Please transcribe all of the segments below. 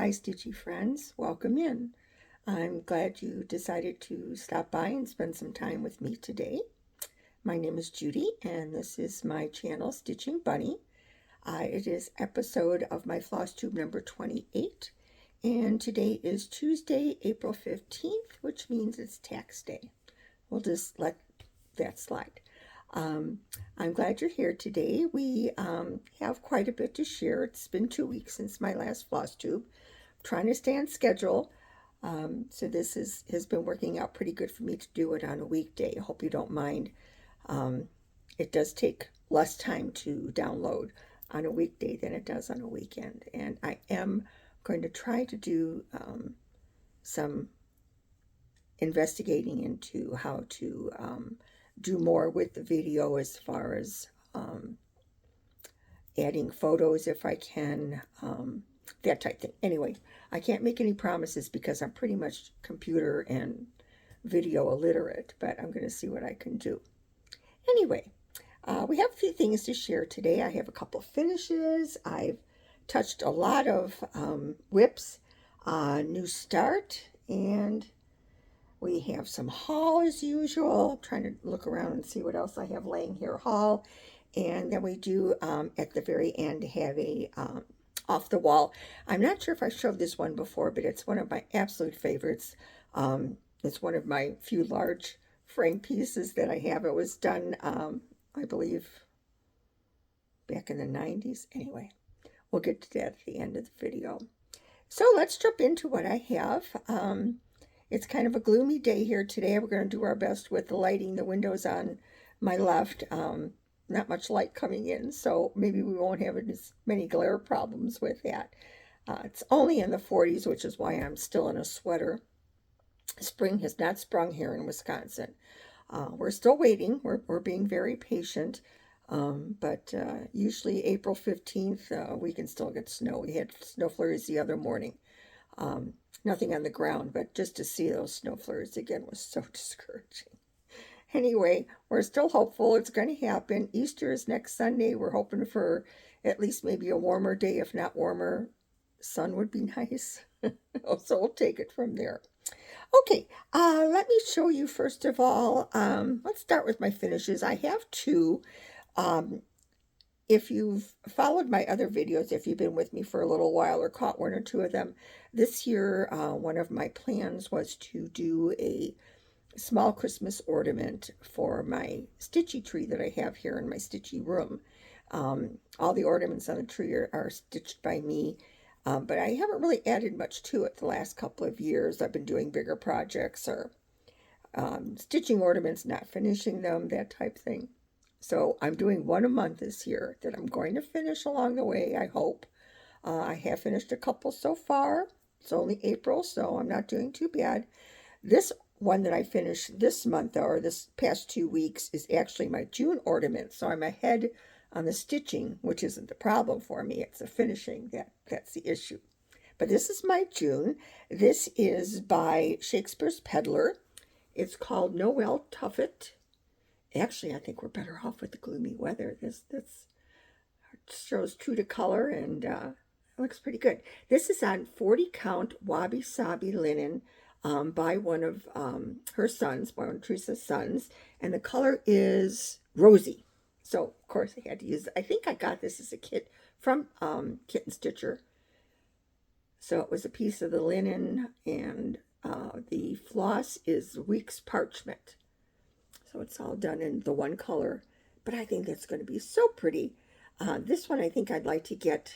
Hi, Stitchy friends. Welcome in. I'm glad you decided to stop by and spend some time with me today. My name is Judy, and this is my channel, Stitching Bunny. It is episode of my Floss Tube number 28, and today is Tuesday, April 15th, which means it's tax day. We'll just let that slide. I'm glad you're here today. We have quite a bit to share. It's been 2 weeks since my last floss tube. I'm trying to stay on schedule. So this has been working out pretty good for me to do it on a weekday. I hope you don't mind. It does take less time to download on a weekday than it does on a weekend. And I am going to try to do some investigating into how to do more with the video as far as adding photos if I can, that type thing. Anyway, I can't make any promises because I'm pretty much computer and video illiterate, but I'm going to see what I can do. Anyway, we have a few things to share today. I have a couple of finishes. I've touched a lot of whips, new start, and we have some haul as usual. I'm trying to look around and see what else I have laying here. Haul. And then we do, at the very end, have a off the wall. I'm not sure if I showed this one before, but it's one of my absolute favorites. It's one of my few large frame pieces that I have. It was done, I believe, back in the 90s. Anyway, we'll get to that at the end of the video. So let's jump into what I have. It's kind of a gloomy day here today. We're going to do our best with the lighting. The windows on my left, not much light coming in, so maybe we won't have as many glare problems with that. It's only in the 40s, which is why I'm still in a sweater. Spring has not sprung here in Wisconsin. We're still waiting. We're being very patient, but usually April 15th, we can still get snow. We had snow flurries the other morning. Nothing on the ground, but just to see those snow flurries again was so discouraging. Anyway, we're still hopeful it's going to happen. Easter is next Sunday. We're hoping for at least maybe a warmer day, if not warmer. Sun would be nice. So we'll take it from there. Okay, let me show you first of all. Let's start with my finishes. I have two. If you've followed my other videos, if you've been with me for a little while or caught one or two of them, this year one of my plans was to do a small Christmas ornament for my Stitchy tree that I have here in my Stitchy room. All the ornaments on the tree are stitched by me, but I haven't really added much to it the last couple of years. I've been doing bigger projects or stitching ornaments, not finishing them, that type thing. So I'm doing one a month this year that I'm going to finish along the way, I hope. I have finished a couple so far. It's only April, so I'm not doing too bad. This one that I finished this month, or this past 2 weeks, is actually my June ornament. So I'm ahead on the stitching, which isn't the problem for me. It's the finishing that's the issue. But this is my June. This is by Shakespeare's Peddler. It's called Noel Tuffet. Actually, I think we're better off with the gloomy weather. This shows true to color, and it looks pretty good. This is on 40 count wabi sabi linen by one of her sons, one of Teresa's sons, and the color is rosy. So of course I had to use it. I think I got this as a kit from Kitten Stitcher. So it was a piece of the linen, and the floss is Weeks Parchment. So it's all done in the one color, but I think that's going to be so pretty. This one, I think I'd like to get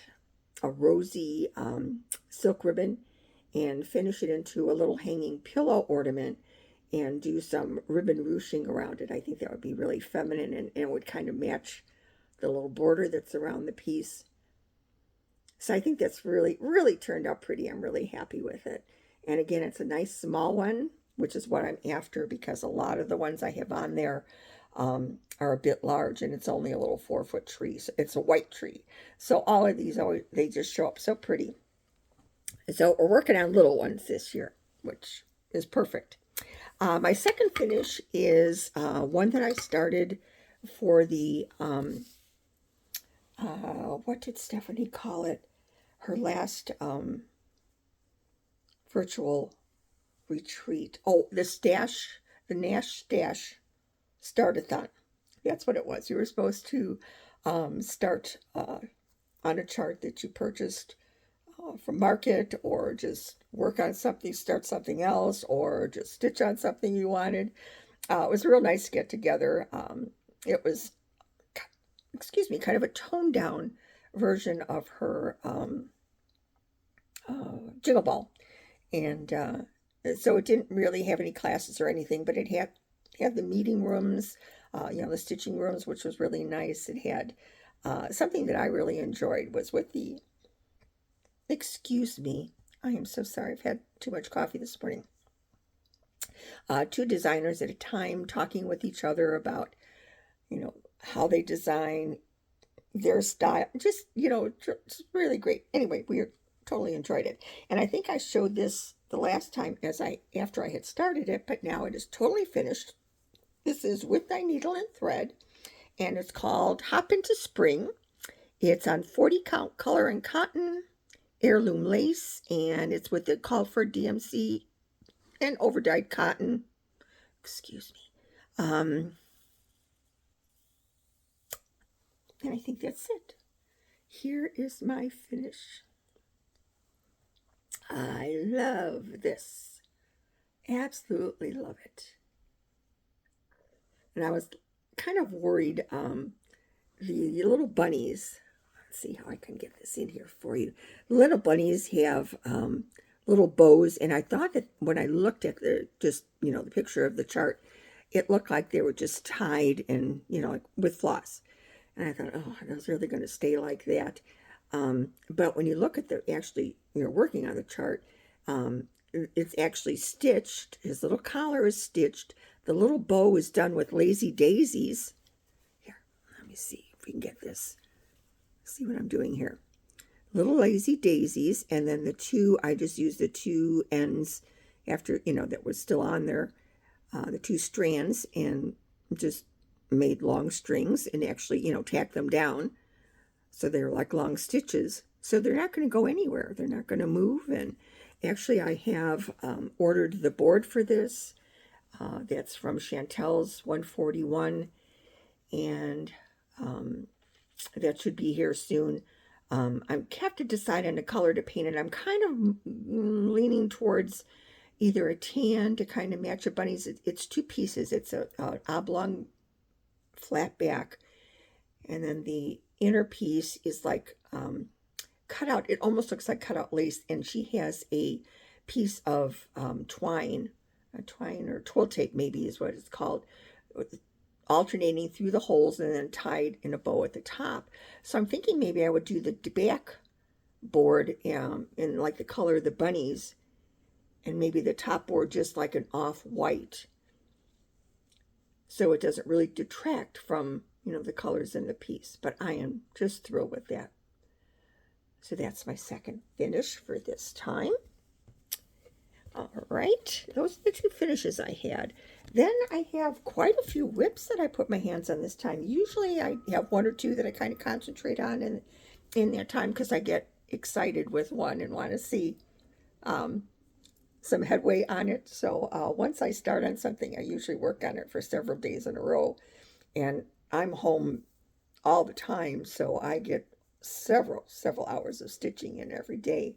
a rosy silk ribbon and finish it into a little hanging pillow ornament and do some ribbon ruching around it. I think that would be really feminine, and it would kind of match the little border that's around the piece. So I think that's really, really turned out pretty. I'm really happy with it. And again, it's a nice small one, which is what I'm after, because a lot of the ones I have on there are a bit large, and it's only a little 4-foot tree. So it's a white tree. So all of these, they just show up so pretty. So we're working on little ones this year, which is perfect. My second finish is one that I started for the, what did Stephanie call it? Her last virtual retreat. Oh, the Nash Stash Start-a-thon. That's what it was. You were supposed to start on a chart that you purchased from Market, or just work on something, start something else, or just stitch on something you wanted. It was a real nice get together. It was, excuse me, kind of a toned down version of her Jiggle Ball. And so it didn't really have any classes or anything, but it had the meeting rooms, the stitching rooms, which was really nice. It had something that I really enjoyed was with the, excuse me, I am so sorry, I've had too much coffee this morning. Two designers at a time talking with each other about, how they design, their style, just, just really great. Anyway, we totally enjoyed it. And I think I showed this the last time after I had started it, but now it is totally finished. This is With Thy Needle and Thread, and it's called Hop into Spring. It's on 40 count color and cotton, heirloom lace, and it's with the call for DMC and overdyed cotton. Excuse me. And I think that's it. Here is my finish. I love this. Absolutely love it. And I was kind of worried, the little bunnies, let's see how I can get this in here for you. The little bunnies have little bows, and I thought that when I looked at the picture of the chart, it looked like they were just tied and, like with floss. And I thought, oh, are those really going to stay like that? But when you look at you're working on the chart, it's actually stitched. His little collar is stitched. The little bow is done with lazy daisies. Here, let me see if we can get this. See what I'm doing here. Little lazy daisies, and then I just used the two ends after, that was still on there, the two strands, and just made long strings and actually, tacked them down. So they're like long stitches. So they're not going to go anywhere. They're not going to move. And actually, I have ordered the board for this. That's from Chantel's 141. And that should be here soon. I have to decide on a color to paint it. I'm kind of leaning towards either a tan to kind of match a bunny's. It's two pieces. It's a oblong flat back, and then the inner piece is like cut out. It almost looks like cut out lace, and she has a piece of twine or twill tape, maybe is what it's called, alternating through the holes and then tied in a bow at the top. So I'm thinking maybe I would do the back board in like the color of the bunnies, and maybe the top board just like an off-white, so it doesn't really detract from, the colors in the piece. But I am just thrilled with that. So that's my second finish for this time. All right, those are the two finishes I had. Then I have quite a few whips that I put my hands on this time. Usually I have one or two that I kind of concentrate on in that time, because I get excited with one and want to see some headway on it. So once I start on something, I usually work on it for several days in a row. And I'm home all the time, so I get several hours of stitching in every day.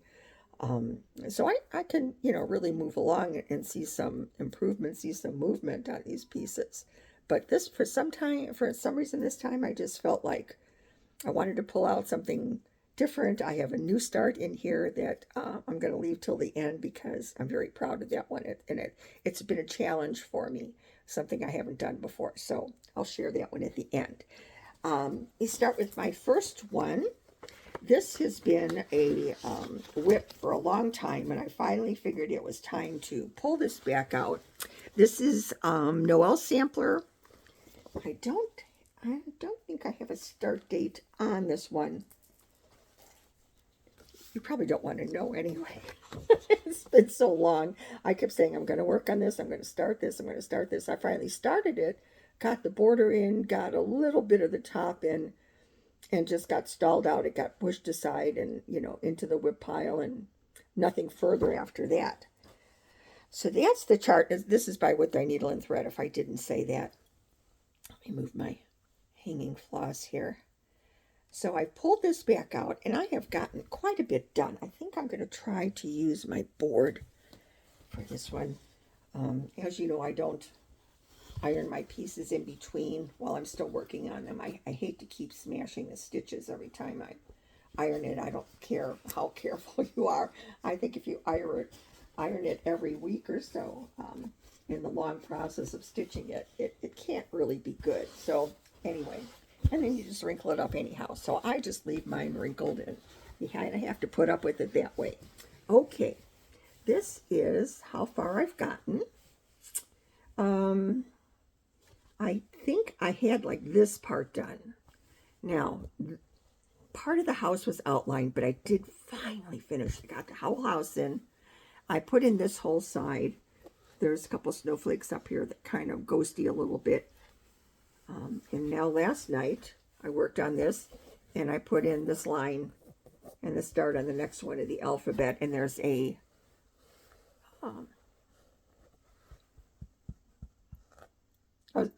So I can, really move along and see some improvement, see some movement on these pieces. But this, for some reason this time, I just felt like I wanted to pull out something different. I have a new start in here that I'm going to leave till the end, because I'm very proud of that one. It's been a challenge for me, something I haven't done before. So I'll share that one at the end. We start with my first one. This has been a whip for a long time, and I finally figured it was time to pull this back out. This is Noel's sampler. I don't think I have a start date on this one. You probably don't want to know anyway. It's been so long. I kept saying, I'm going to work on this. I'm going to start this. I'm going to start this. I finally started it, got the border in, got a little bit of the top in, and just got stalled out. It got pushed aside and, into the whip pile, and nothing further after that. So that's the chart. This is by With Thy Needle and Thread, if I didn't say that. Let me move my hanging floss here. So I pulled this back out, and I have gotten quite a bit done. I think I'm going to try to use my board for this one. As you know, I don't iron my pieces in between while I'm still working on them. I hate to keep smashing the stitches every time I iron it. I don't care how careful you are. I think if you iron it every week or so, in the long process of stitching it, it can't really be good. So anyway, and then you just wrinkle it up anyhow. So I just leave mine wrinkled, and you kind of have to put up with it that way. Okay, this is how far I've gotten. I think I had like this part done. Now, part of the house was outlined, but I did finally finish. I got the whole house in. I put in this whole side. There's a couple snowflakes up here that kind of ghosty a little bit. And now last night, I worked on this, and I put in this line and the start on the next one of the alphabet, and there's a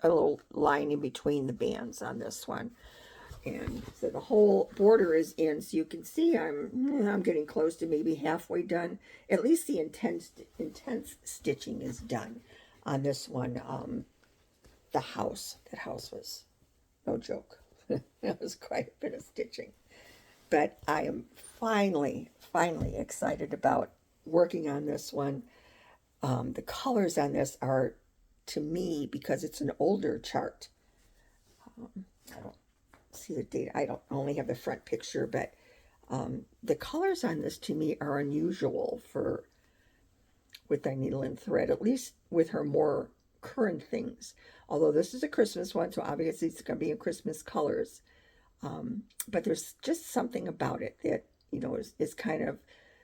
little line in between the bands on this one. And so the whole border is in, so you can see I'm getting close to maybe halfway done. At least the intense stitching is done on this one. That house was no joke. That was quite a bit of stitching. But I am finally excited about working on this one. The colors on this are, to me, because it's an older chart. I don't see the date. I don't only have the front picture, but the colors on this to me are unusual for With Thy Needle and Thread, at least with her more current things. Although this is a Christmas one, so obviously it's going to be in Christmas colors. But there's just something about it that, is kind of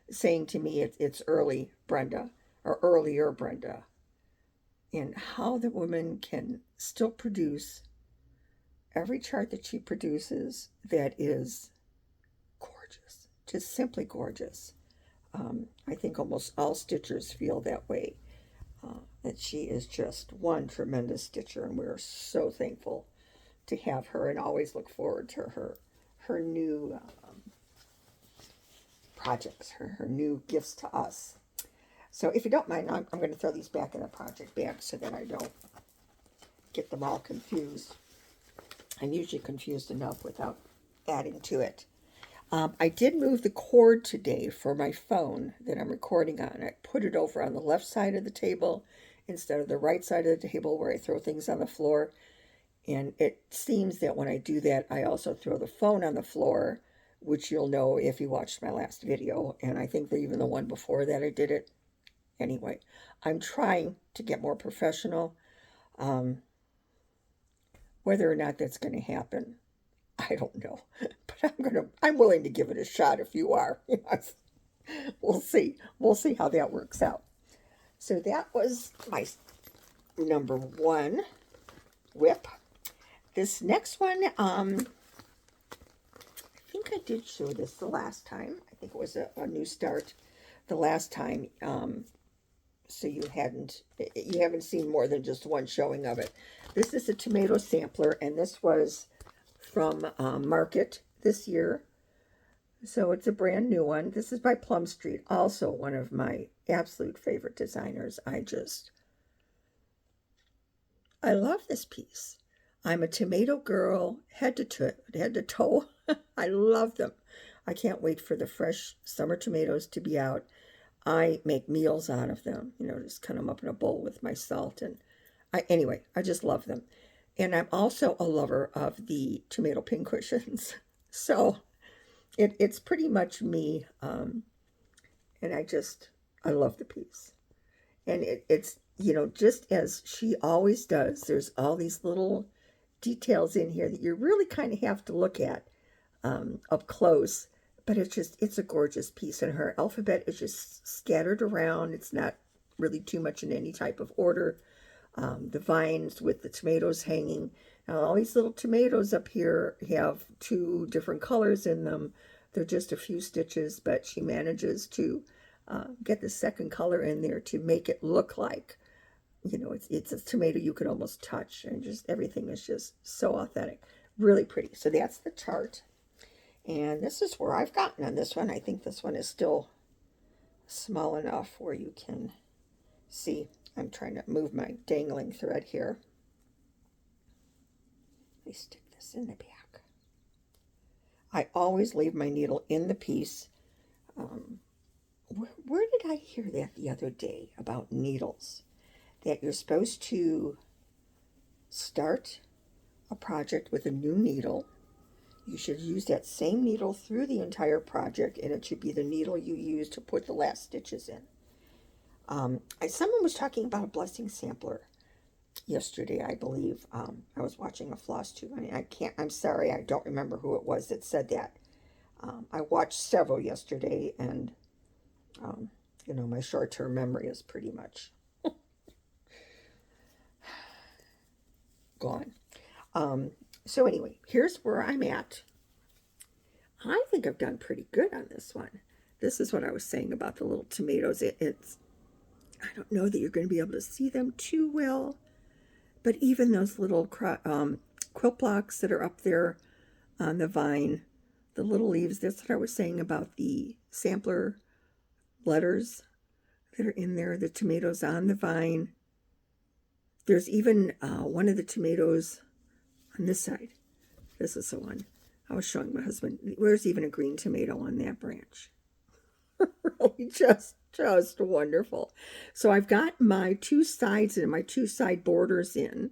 saying to me it's early Brenda, or earlier Brenda, and how the woman can still produce every chart that she produces that is gorgeous, just simply gorgeous. I think almost all stitchers feel that way, that she is just one tremendous stitcher, and we're so thankful to have her, and always look forward to her new projects, her new gifts to us. So if you don't mind, I'm going to throw these back in a project bag so that I don't get them all confused. I'm usually confused enough without adding to it. I did move the cord today for my phone that I'm recording on. I put it over on the left side of the table instead of the right side of the table where I throw things on the floor. And it seems that when I do that, I also throw the phone on the floor, which you'll know if you watched my last video. And I think that even the one before that I did it. Anyway, I'm trying to get more professional. Whether or not that's going to happen, I don't know. But I'm willing to give it a shot if you are. We'll see. We'll see how that works out. So that was my number one whip. This next one, I think I did show this the last time. I think it was a new start the last time. So you haven't seen more than just one showing of it. This is a tomato sampler, and this was from Market this year. So it's a brand new one. This is by Plum Street, also one of my absolute favorite designers. I love this piece. I'm a tomato girl, head to toe. I love them. I can't wait for the fresh summer tomatoes to be out. I make meals out of them, just cut them up in a bowl with my salt. And anyway, I just love them. And I'm also a lover of the tomato pincushions. So it's pretty much me. And I love the piece. And it's, just as she always does, there's all these little details in here that you really kind of have to look at up close. But it's a gorgeous piece, and her alphabet is just scattered around. It's not really too much in any type of order. The vines with the tomatoes hanging. Now, all these little tomatoes up here have two different colors in them. They're just a few stitches, but she manages to get the second color in there to make it look like, you know, it's a tomato you could almost touch, and just everything is just so authentic. Really pretty. So that's the chart. And this is where I've gotten on this one. I think this one is still small enough where you can see. I'm trying to move my dangling thread here. Let me stick this in the back. I always leave my needle in the piece. Where did I hear that the other day about needles? That you're supposed to start a project with a new needle. You should use that same needle through the entire project, and it should be the needle you use to put the last stitches in. Someone was talking about a blessing sampler yesterday, I believe. I was watching a Floss tube. I'm sorry, I don't remember who it was that said that. I watched several yesterday, and, you know, my short-term memory is pretty much gone. So anyway, here's where I'm at. I think I've done pretty good on this one. This is what I was saying about the little tomatoes. It's, I don't know that you're going to be able to see them too well, but even those little quilt blocks that are up there on the vine, the little leaves, that's what I was saying about the sampler letters that are in there, the tomatoes on the vine. There's even one of the tomatoes on this side. This is the one I was showing my husband. Where's even a green tomato on that branch? Really just wonderful. So I've got my two sides and my two side borders in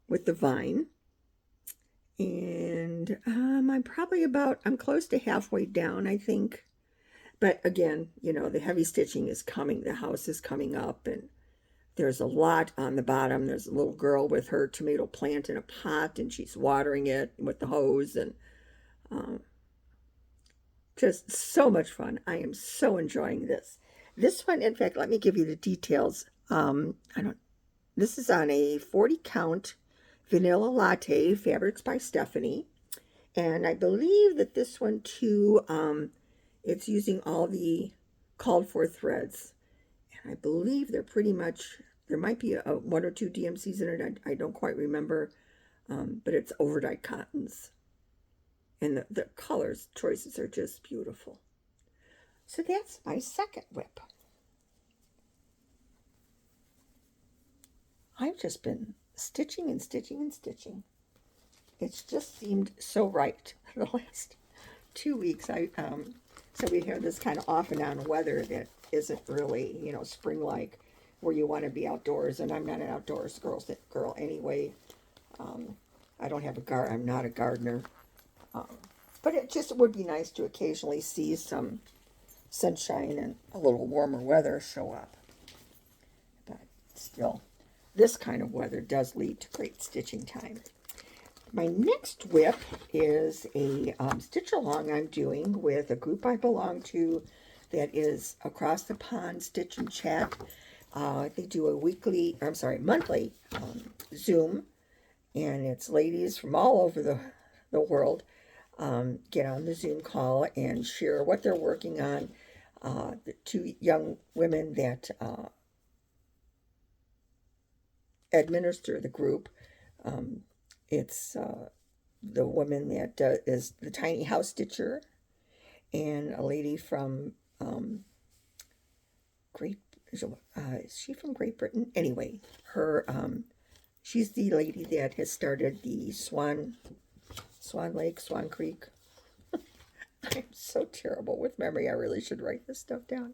with the vine. And I'm close to halfway down, I think. But again, you know, the heavy stitching is coming. The house is coming up, and there's a lot on the bottom. There's a little girl with her tomato plant in a pot, and she's watering it with the hose, and just so much fun. I am so enjoying this. This one, in fact, let me give you the details. This is on a 40 count vanilla latte, fabrics by Stephanie, and I believe that this one too, it's using all the called for threads. I believe they're pretty much, there might be one or two DMCs in it, I don't quite remember, but it's overdyed cottons. And the colors choices are just beautiful. So that's my second whip. I've just been stitching and stitching and stitching. It's just seemed so right the last 2 weeks. So we have this kind of off and on weather that isn't really, you know, spring-like, where you want to be outdoors, and I'm not an outdoors girl anyway. I don't have I'm not a gardener. But it just would be nice to occasionally see some sunshine and a little warmer weather show up. But still, this kind of weather does lead to great stitching time. My next whip is a stitch along I'm doing with a group I belong to that is Across the Pond Stitch and Chat. They do a monthly Zoom, and it's ladies from all over the world get on the Zoom call and share what they're working on. The two young women that administer the group, it's the woman that is the tiny house stitcher, and a lady from is she from Great Britain? Anyway, she's the lady that has started the Swan Creek. I'm so terrible with memory. I really should write this stuff down.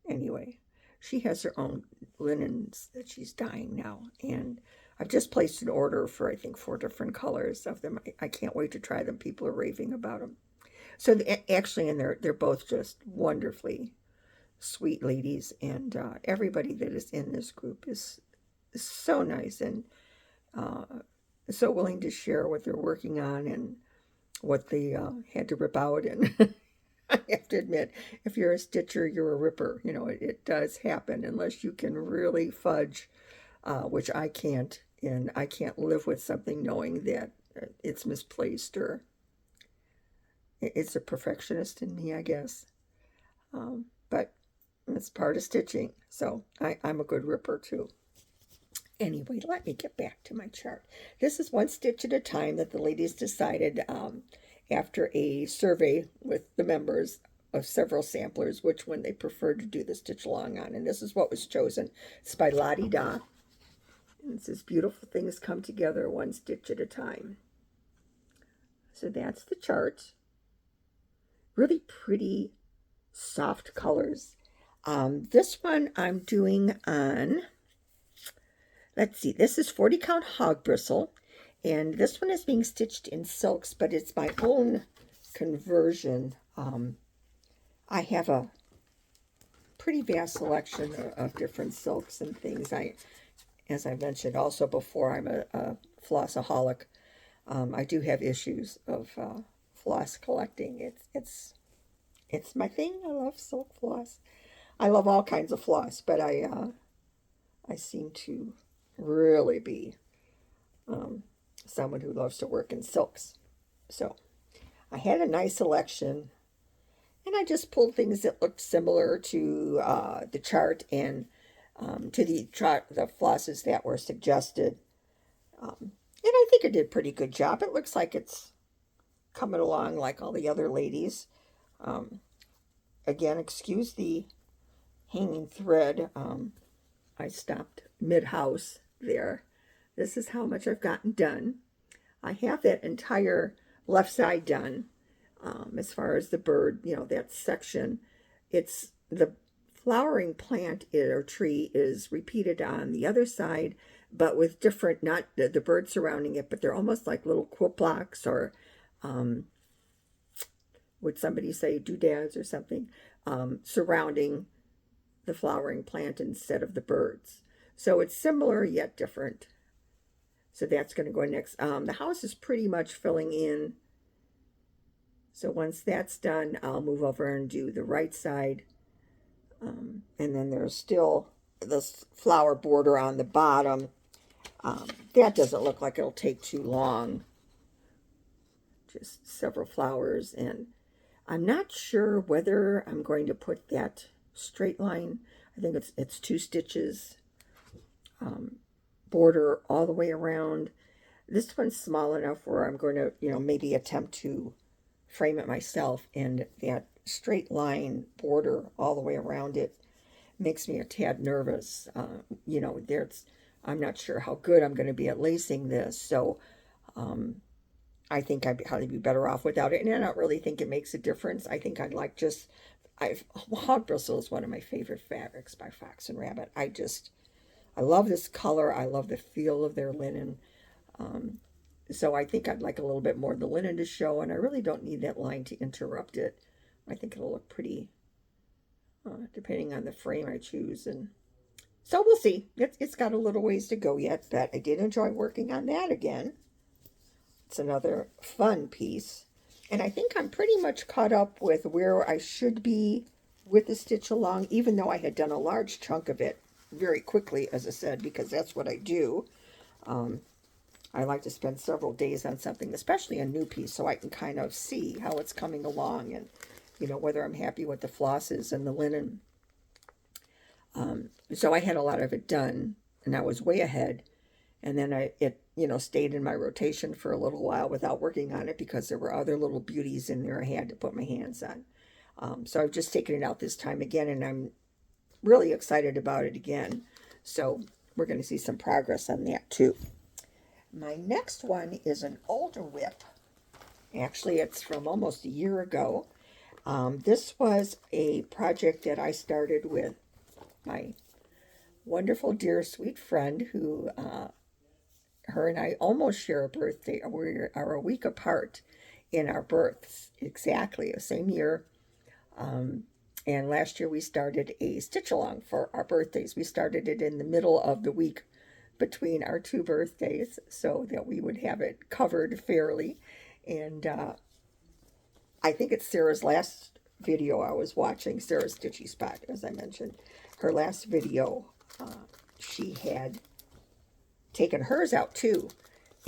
Anyway, she has her own linens that she's dyeing now, and I've just placed an order for, I think, 4 different colors of them. I can't wait to try them. People are raving about them. So actually, and they're both just wonderfully sweet ladies, and everybody that is in this group is so nice and so willing to share what they're working on and what they had to rip out. And I have to admit, if you're a stitcher, you're a ripper. You know, it does happen unless you can really fudge, which I can't. And I can't live with something knowing that it's misplaced or It's a perfectionist in me, I guess. But it's part of stitching, so I'm a good ripper too. Anyway, let me get back to my chart. This is one stitch at a time that the ladies decided after a survey with the members of several samplers which one they preferred to do the stitch along on. And this is what was chosen. It's by Lottie Da. And it says, beautiful things come together one stitch at a time. So that's the chart. Really pretty, soft colors. This one I'm doing on, let's see, this is 40 count hog bristle, and this one is being stitched in silks, but it's my own conversion. I have a pretty vast selection of different silks and things. As I mentioned also before, I'm a flossaholic. I do have issues of floss collecting. It's my thing. I love silk floss. I love all kinds of floss, but I seem to really be someone who loves to work in silks. So I had a nice selection, and I just pulled things that looked similar to the chart and to the flosses that were suggested. And I think I did a pretty good job. It looks like it's coming along like all the other ladies. Again, excuse the hanging thread. I stopped mid-house there. This is how much I've gotten done. I have that entire left side done. As far as the bird, that section, it's the flowering plant or tree is repeated on the other side, but with different, not the bird surrounding it, but they're almost like little quilt blocks, or would somebody say doodads or something, surrounding the flowering plant instead of the birds. So it's similar yet different. So that's going to go next. The house is pretty much filling in. So once that's done, I'll move over and do the right side. And then there's still this flower border on the bottom. That doesn't look like it'll take too long. Just several flowers. And I'm not sure whether I'm going to put that straight line. I think it's 2 stitches border all the way around. This one's small enough where I'm going to, maybe attempt to frame it myself, and that straight line border all the way around it makes me a tad nervous. I'm not sure how good I'm going to be at lacing this, so I think I'd probably be better off without it, and I don't really think it makes a difference. I think I'd like hog bristle is one of my favorite fabrics by Fox and Rabbit. I love this color. I love the feel of their linen. So I think I'd like a little bit more of the linen to show, and I really don't need that line to interrupt it. I think it'll look pretty, depending on the frame I choose. And so we'll see. It's got a little ways to go yet, but I did enjoy working on that again. It's another fun piece. And I think I'm pretty much caught up with where I should be with the stitch along, even though I had done a large chunk of it very quickly, as I said, because that's what I do. I like to spend several days on something, especially a new piece, so I can kind of see how it's coming along and, whether I'm happy with the flosses and the linen. So I had a lot of it done, and I was way ahead. And then it stayed in my rotation for a little while without working on it because there were other little beauties in there I had to put my hands on. So I've just taken it out this time again, and I'm really excited about it again. So we're going to see some progress on that too. My next one is an older whip. Actually, it's from almost a year ago. This was a project that I started with my wonderful, dear, sweet friend who, her and I almost share a birthday. We are a week apart in our births, exactly the same year. And last year we started a stitch along for our birthdays. We started it in the middle of the week between our 2 birthdays so that we would have it covered fairly. And I think it's Sarah's last video I was watching, Sarah's Stitchy Spot, as I mentioned. Her last video, she had taken hers out too.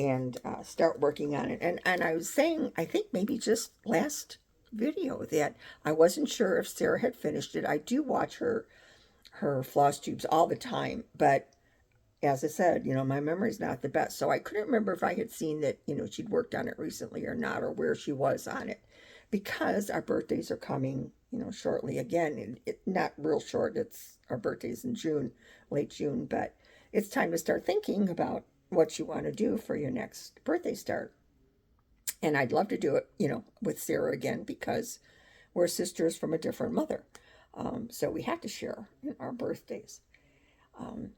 and start working on it. And I was saying, I think maybe just last video, that I wasn't sure if Sarah had finished it. I do watch her floss tubes all the time, but as I said, my memory's not the best, so I couldn't remember if I had seen that, she'd worked on it recently or not, or where she was on it, because our birthdays are coming, shortly again, and not real short. It's our birthdays in June, late June, but it's time to start thinking about what you want to do for your next birthday start. And I'd love to do it, with Sarah again, because we're sisters from a different mother. So we have to share our birthdays. Um,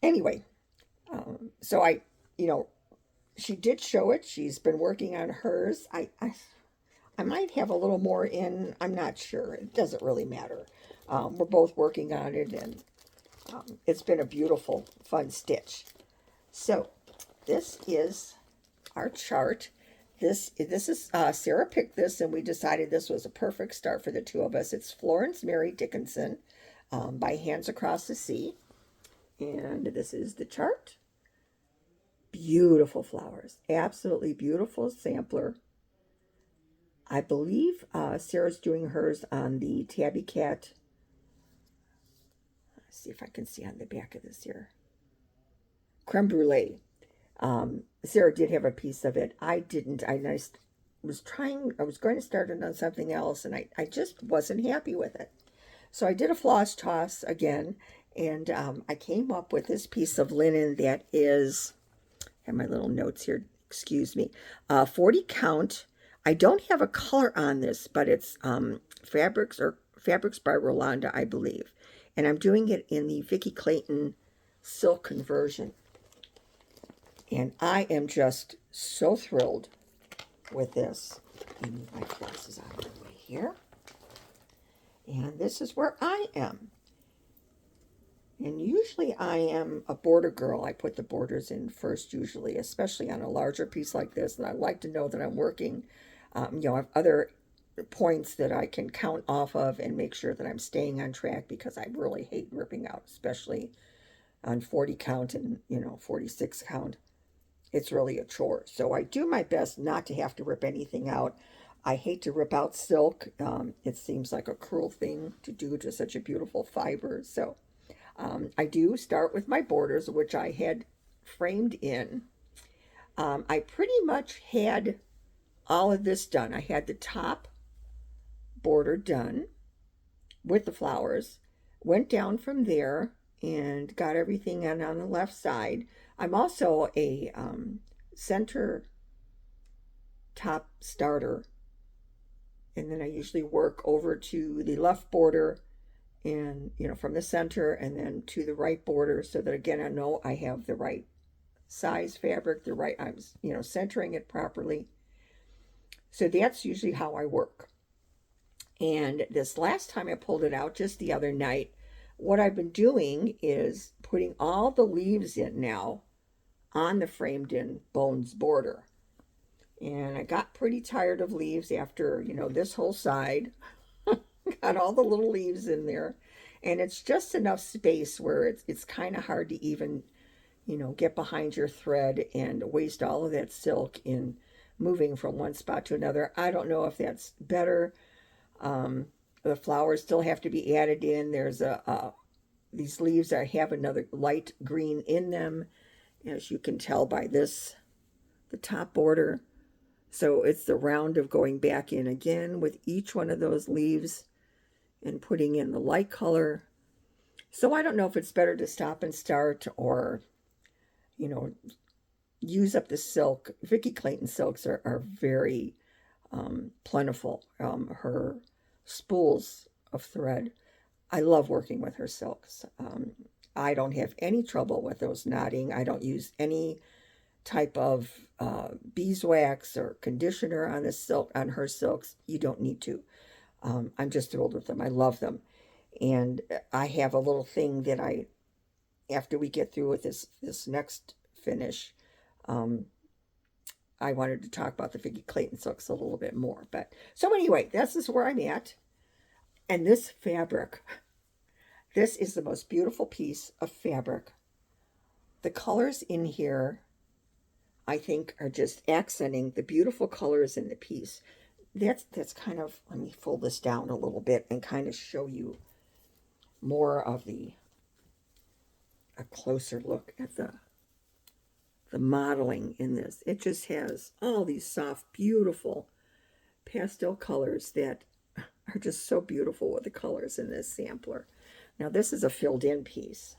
anyway, so she did show it. She's been working on hers. I might have a little more in. I'm not sure. It doesn't really matter. We're both working on it, and it's been a beautiful, fun stitch. So this is our chart. This is Sarah picked this, and we decided this was a perfect start for the two of us. It's Florence Mary Dickinson by Hands Across the Sea, and this is the chart. Beautiful flowers, absolutely beautiful sampler. I believe Sarah's doing hers on the Tabby Cat. Let's see if I can see on the back of this here. Creme Brulee. Sarah did have a piece of it. I didn't. I was going to start it on something else, and I just wasn't happy with it. So I did a floss toss again, and I came up with this piece of linen that is, I have my little notes here, excuse me, 40 count. I don't have a color on this, but it's Fabrics by Rolanda, I believe. And I'm doing it in the Vicki Clayton silk conversion. And I am just so thrilled with this. I move my flosses out of the way here. And this is where I am. And usually I am a border girl. I put the borders in first usually, especially on a larger piece like this. And I like to know that I'm working, I have other points that I can count off of and make sure that I'm staying on track, because I really hate ripping out, especially on 40 count and, 46 count. It's really a chore. So I do my best not to have to rip anything out. I hate to rip out silk. It seems like a cruel thing to do to such a beautiful fiber. So I do start with my borders, which I had framed in. I pretty much had all of this done. I had the top border done with the flowers, went down from there and got everything in on the left side. I'm also a center top starter, and then I usually work over to the left border, and from the center and then to the right border, so that again I know I have the right size fabric, I'm centering it properly. So that's usually how I work. And this last time I pulled it out just the other night, what I've been doing is putting all the leaves in now on the framed in bones border. And I got pretty tired of leaves after, this whole side. Got all the little leaves in there. And it's just enough space where it's kind of hard to even, get behind your thread and waste all of that silk in moving from one spot to another. I don't know if that's better. The flowers still have to be added in. There's these leaves that have another light green in them, as you can tell by the top border. So it's the round of going back in again with each one of those leaves and putting in the light color. So I don't know if it's better to stop and start, or, use up the silk. Vicki Clayton silks are very plentiful. Her spools of thread, I love working with her silks. I don't have any trouble with those knotting. I don't use any type of beeswax or conditioner on her silks. You don't need to. I'm just thrilled with them. I love them. And I have a little thing that after we get through with this next finish, I wanted to talk about the Vicki Clayton silks a little bit more. But so anyway, this is where I'm at. And this fabric, this is the most beautiful piece of fabric. The colors in here, I think are just accenting the beautiful colors in the piece. That's kind of, let me fold this down a little bit and kind of show you more of a closer look at the modeling in this. It just has all these soft, beautiful pastel colors that are just so beautiful with the colors in this sampler. Now this is a filled in piece.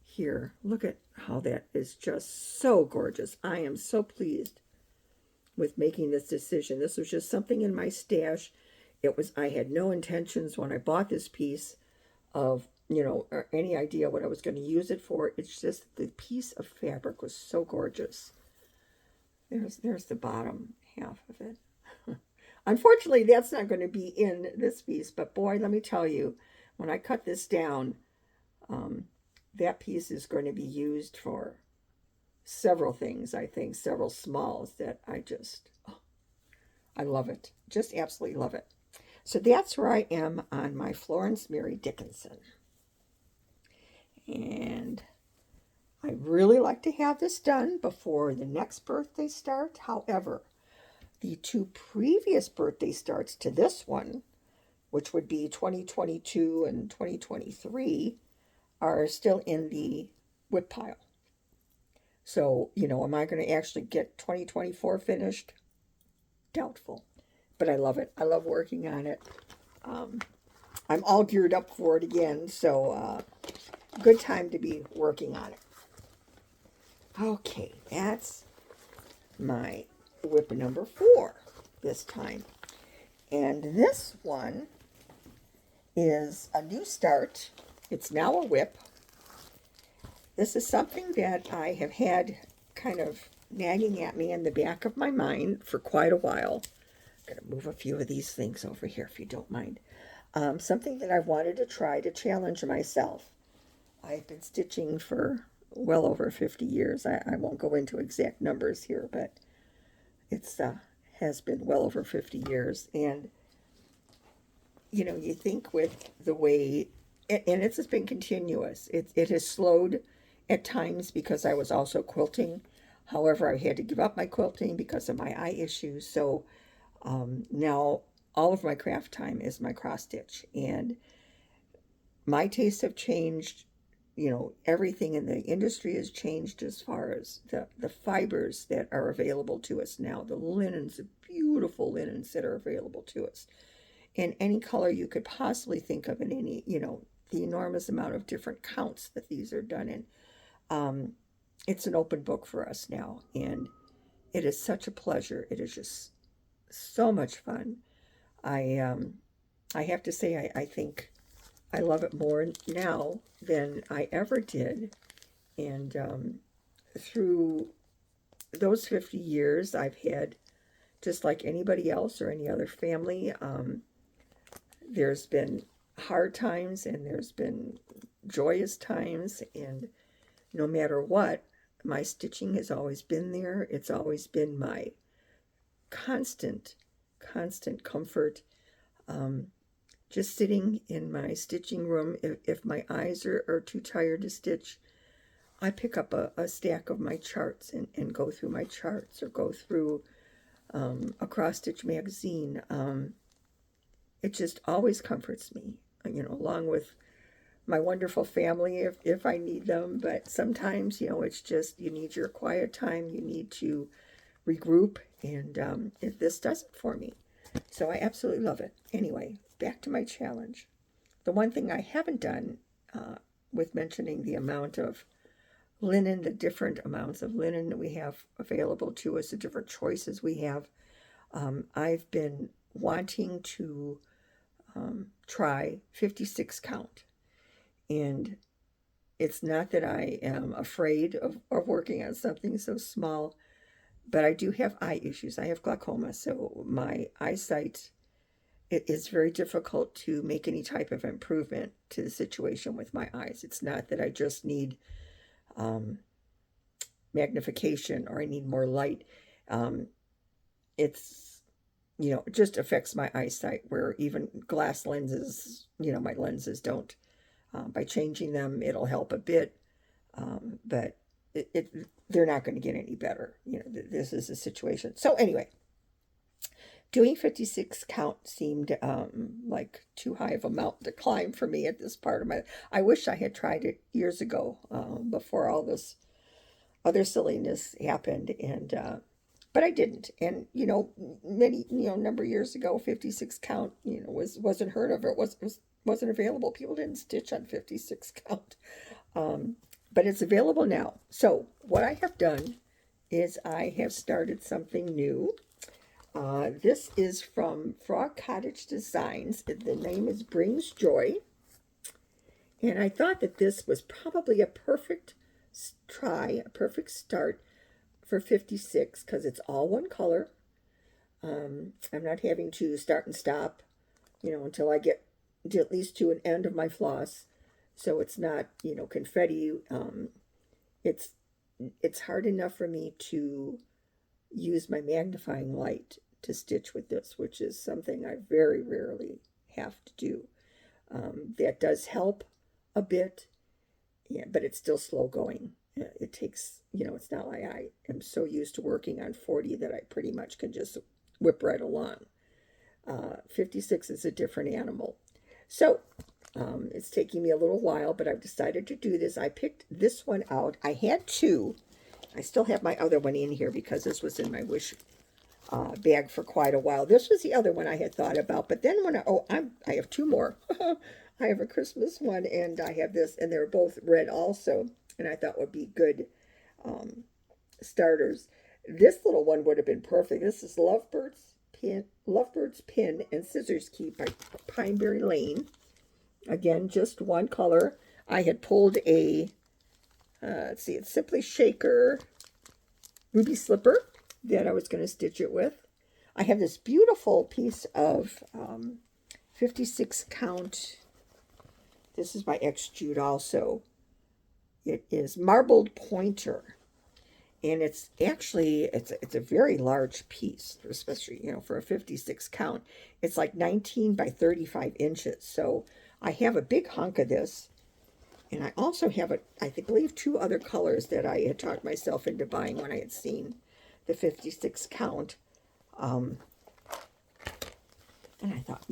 Here, look at how that is just so gorgeous. I am so pleased with making this decision. This was just something in my stash. I had no intentions when I bought this piece of, or any idea what I was going to use it for. It's just the piece of fabric was so gorgeous. There's the bottom half of it. Unfortunately, that's not going to be in this piece, but boy, let me tell you, when I cut this down, that piece is going to be used for several things, I think, several smalls that I love it. Just absolutely love it. So that's where I am on my Florence Mary Dickinson. And I really like to have this done before the next birthday start. However, the 2 previous birthday starts to this one, which would be 2022 and 2023, are still in the whip pile. So, am I going to actually get 2024 finished? Doubtful. But I love it. I love working on it. I'm all geared up for it again, so good time to be working on it. Okay, that's my whip number 4 this time. And this one is a new start. It's now a whip. This is something that I have had kind of nagging at me in the back of my mind for quite a while. I'm going to move a few of these things over here if you don't mind. Something that I've wanted to try to challenge myself. I've been stitching for well over 50 years. I won't go into exact numbers here, but it's has been well over 50 years. And, you think with the way, and it's just been continuous. It has slowed at times because I was also quilting. However, I had to give up my quilting because of my eye issues. So now all of my craft time is my cross stitch. And my tastes have changed. Everything in the industry has changed as far as the fibers that are available to us now, the linens, the beautiful linens that are available to us in any color you could possibly think of, in any, the enormous amount of different counts that these are done in. It's an open book for us now, and it is such a pleasure. It is just so much fun. I have to say, I think I love it more now than I ever did. And through those 50 years, I've had, just like anybody else or any other family, there's been hard times and there's been joyous times. And no matter what, my stitching has always been there. It's always been my constant comfort. Just sitting in my stitching room, if my eyes are too tired to stitch, I pick up a stack of my charts and go through my charts, or go through a cross-stitch magazine. It just always comforts me, along with my wonderful family if I need them. But sometimes, it's just, you need your quiet time, you need to regroup, and if this does it for me. So I absolutely love it. Anyway, back to my challenge. The one thing I haven't done with mentioning the amount of linen, the different amounts of linen that we have available to us, the different choices we have, I've been wanting to try 56 count. And it's not that I am afraid of working on something so small, but I do have eye issues. I have glaucoma, so my eyesight, it is very difficult to make any type of improvement to the situation with my eyes. It's not that I just need magnification or I need more light. It's, it just affects my eyesight, where even glass lenses, my lenses don't. By changing them, it'll help a bit. But they're not going to get any better. You know, this is the situation. So anyway, doing 56 count seemed like too high of a mountain to climb for me at this part of my. I wish I had tried it years ago, before all this other silliness happened, and but I didn't. And you know, many number of years ago, 56 count wasn't heard of. It wasn't available. People didn't stitch on 56 count. Um, but it's available now. So what I have done is I have started something new. This is from Frog Cottage Designs. The name is Brings Joy. And I thought that this was probably a perfect try, a perfect start for 56 because it's all one color. I'm not having to start and stop, until I get to at least to an end of my floss. So it's not, confetti. It's it's hard enough for me to use my magnifying light to stitch with this, which is something I very rarely have to do. That does help a bit, yeah, but it's still slow going. It takes, it's not like I am so used to working on 40 that I pretty much can just whip right along. 56 is a different animal. So it's taking me a little while, but I've decided to do this. I picked this one out. I had two. I still have my other one in here because this was in my wish bag for quite a while. This was the other one I had thought about, but then when I have two more. I have a Christmas one and I have this, and they're both red also, and I thought would be good starters. This little one would have been perfect. This is Lovebird's Pin and Scissors Keep by Pineberry Lane. Again, just one color. I had pulled a, let's see, it's Simply Shaker Ruby Slipper that I was going to stitch it with. I have this beautiful piece of 56 count. This is by X Jude also. It is Marbled Pointer. And it's actually, it's a very large piece, especially, for a 56 count. It's like 19 by 35 inches. So I have a big hunk of this. And I also have, I believe, two other colors that I had talked myself into buying when I had seen the 56 count. And I thought,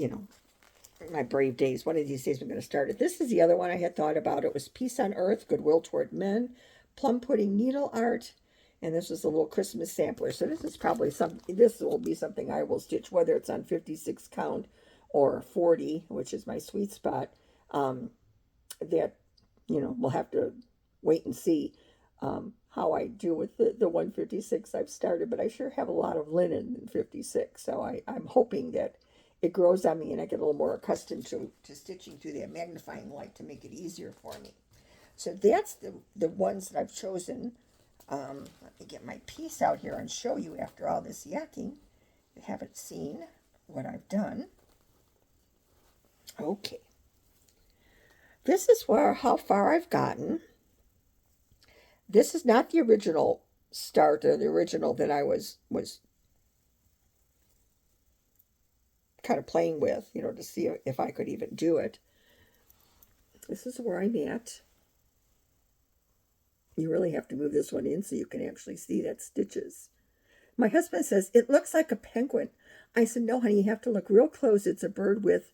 my brave days, one of these days I'm going to start it. This is the other one I had thought about. It was Peace on Earth, Goodwill Toward Men, Plum Pudding Needle Art. And this is a little Christmas sampler. So this is probably this will be something I will stitch, whether it's on 56 count or 40, which is my sweet spot. That, we'll have to wait and see how I do with the 156 I've started. But I sure have a lot of linen in 56. So I'm hoping that it grows on me and I get a little more accustomed to stitching through that magnifying light to make it easier for me. So that's the ones that I've chosen. Let me get my piece out here and show you after all this yakking. You haven't seen what I've done. Okay. This is how far I've gotten. This is not the original start or the original that I was kind of playing with, to see if I could even do it. This is where I'm at. You really have to move this one in so you can actually see that stitches. My husband says, it looks like a penguin. I said, no, honey, you have to look real close. It's a bird with,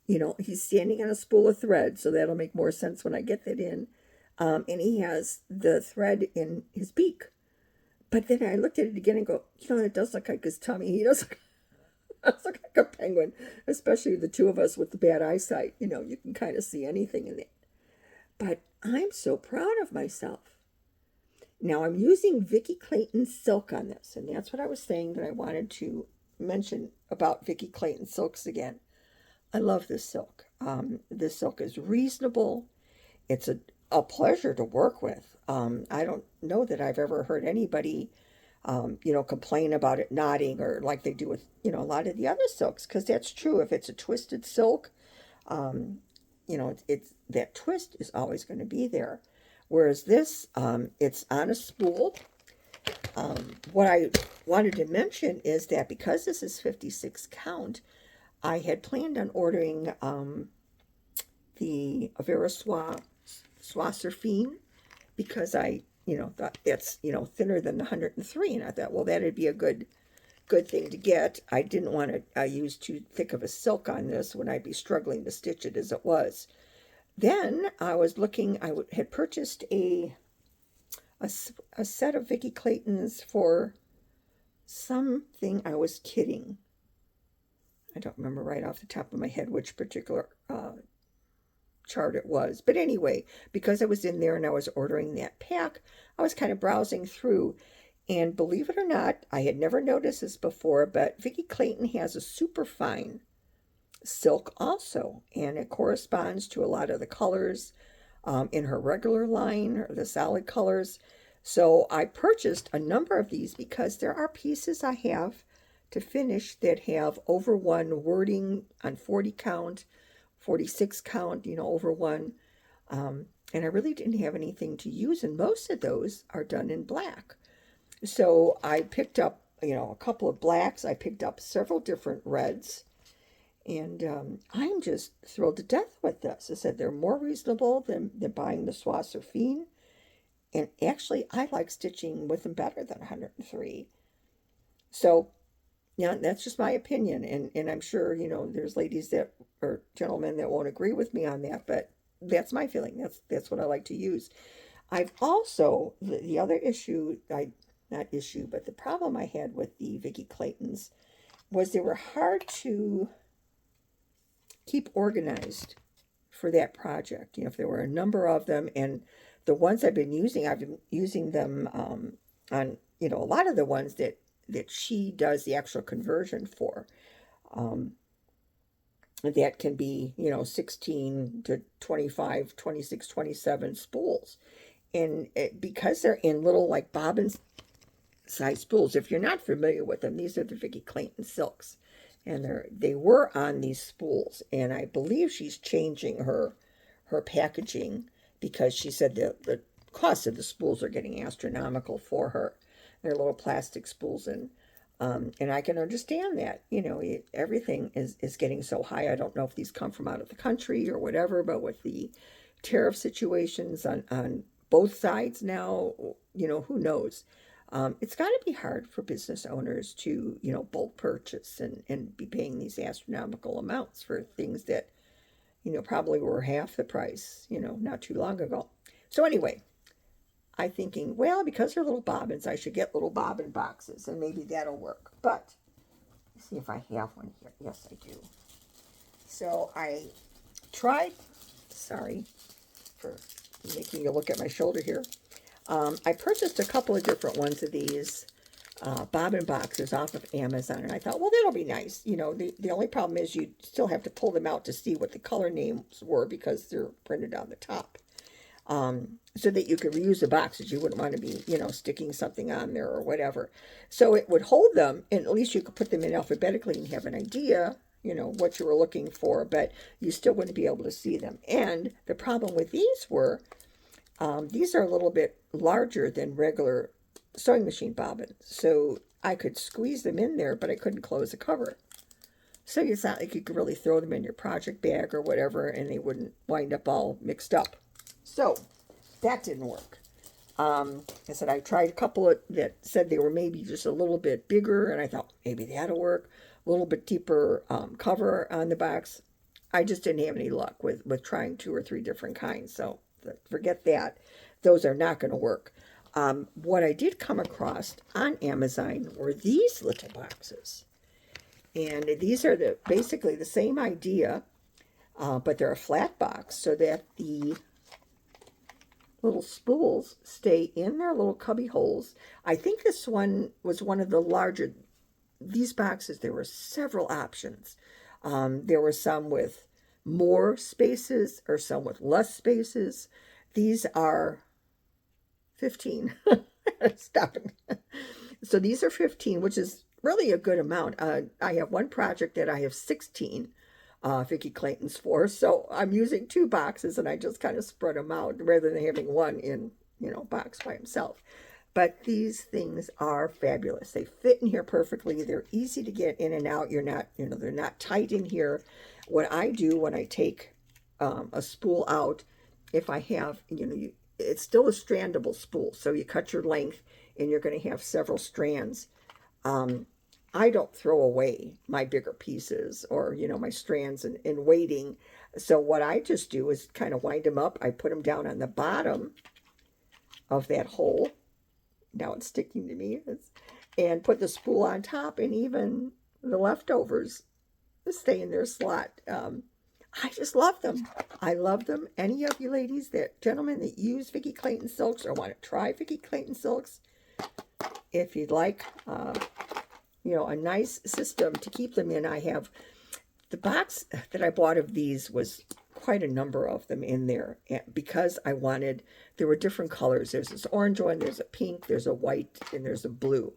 he's standing on a spool of thread, so that'll make more sense when I get that in. And he has the thread in his beak. But then I looked at it again and go, it does look like his tummy. He does look like a penguin, especially the two of us with the bad eyesight. You can kind of see anything in it. But I'm so proud of myself. Now, I'm using Vicki Clayton silk on this, and that's what I was saying that I wanted to mention about Vicki Clayton silks again. I love this silk. This silk is reasonable. It's a pleasure to work with. I don't know that I've ever heard anybody, complain about it knotting or like they do with, a lot of the other silks, because that's true. If it's a twisted silk, it's that twist is always going to be there. Whereas this, it's on a spool. What I wanted to mention is that because this is 56 count, I had planned on ordering the Vera Soie Surfine because I, thought that's, thinner than the 103. And I thought, well, that'd be a good thing to get. I didn't want to use too thick of a silk on this when I'd be struggling to stitch it as it was. Then I was looking, had purchased a set of Vicki Claytons for something. I was kidding. I don't remember right off the top of my head which particular chart it was. But anyway, because I was in there and I was ordering that pack, I was kind of browsing through. And believe it or not, I had never noticed this before, but Vicki Clayton has a super fine silk also. And it corresponds to a lot of the colors in her regular line, the solid colors. So I purchased a number of these because there are pieces I have to finish that have over one wording on 40 count, 46 count, over one. And I really didn't have anything to use, and most of those are done in black. So I picked up, a couple of blacks. I picked up several different reds. And I'm just thrilled to death with this. I said they're more reasonable than buying the Floss or Fiend. And actually, I like stitching with them better than 103. So, that's just my opinion. And I'm sure, there's ladies that, or gentlemen that won't agree with me on that. But that's my feeling. That's what I like to use. I've also, the other issue, but the problem I had with the Vicki Claytons was they were hard to keep organized for that project. If there were a number of them, and the ones I've been using them on, a lot of the ones that she does the actual conversion for. That can be, 16 to 25, 26, 27 spools. And because they're in little like bobbin size spools, if you're not familiar with them, these are the Vicki Clayton silks. And they were on these spools, and I believe she's changing her packaging because she said the cost of the spools are getting astronomical for her. They're little plastic spools, and I can understand that. Everything is getting so high. I don't know if these come from out of the country or whatever, but with the tariff situations on both sides now, who knows? It's got to be hard for business owners to, bulk purchase and be paying these astronomical amounts for things that, probably were half the price, not too long ago. So anyway, I'm thinking, well, because they're little bobbins, I should get little bobbin boxes, and maybe that'll work. But, let's see if I have one here. Yes, I do. So I tried, sorry for making you look at my shoulder here. I purchased a couple of different ones of these bobbin boxes off of Amazon, and I thought, well, that'll be nice. The only problem is you still have to pull them out to see what the color names were because they're printed on the top, so that you could reuse the boxes. You wouldn't want to be, sticking something on there or whatever. So it would hold them, and at least you could put them in alphabetically and have an idea, what you were looking for, but you still wouldn't be able to see them. And the problem with these were, these are a little bit larger than regular sewing machine bobbins, so I could squeeze them in there, but I couldn't close the cover. So it's not like you could really throw them in your project bag or whatever, and they wouldn't wind up all mixed up. So that didn't work. I said I tried a couple that said they were maybe just a little bit bigger, and I thought maybe that'll work. A little bit deeper cover on the box. I just didn't have any luck with trying 2 or 3 different kinds, so forget that. Those are not going to work. What I did come across on Amazon were these little boxes. And these are basically the same idea, but they're a flat box so that the little spools stay in their little cubby holes. I think this one was one of the larger. These boxes, there were several options. There were some with more spaces or some with less spaces. These are 15. Stop it. So these are 15, which is really a good amount. I have one project that I have 16 Vicki Claytons for, so I'm using 2 boxes, and I just kind of spread them out rather than having one in, box by himself. But these things are fabulous. They fit in here perfectly. They're easy to get in and out. You're not, they're not tight in here. What I do when I take a spool out, if I have, it's still a strandable spool. So you cut your length and you're going to have several strands. I don't throw away my bigger pieces or, my strands in waiting. So what I just do is kind of wind them up. I put them down on the bottom of that hole. Now it's sticking to me. And put the spool on top, and even the leftovers stay in their slot. I just love them. I love them. Any of you ladies, gentlemen that use Vicki Clayton silks or want to try Vicki Clayton silks, if you'd like, a nice system to keep them in, I have the box that I bought of these was quite a number of them in there because there were different colors. There's this orange one, there's a pink, there's a white, and there's a blue.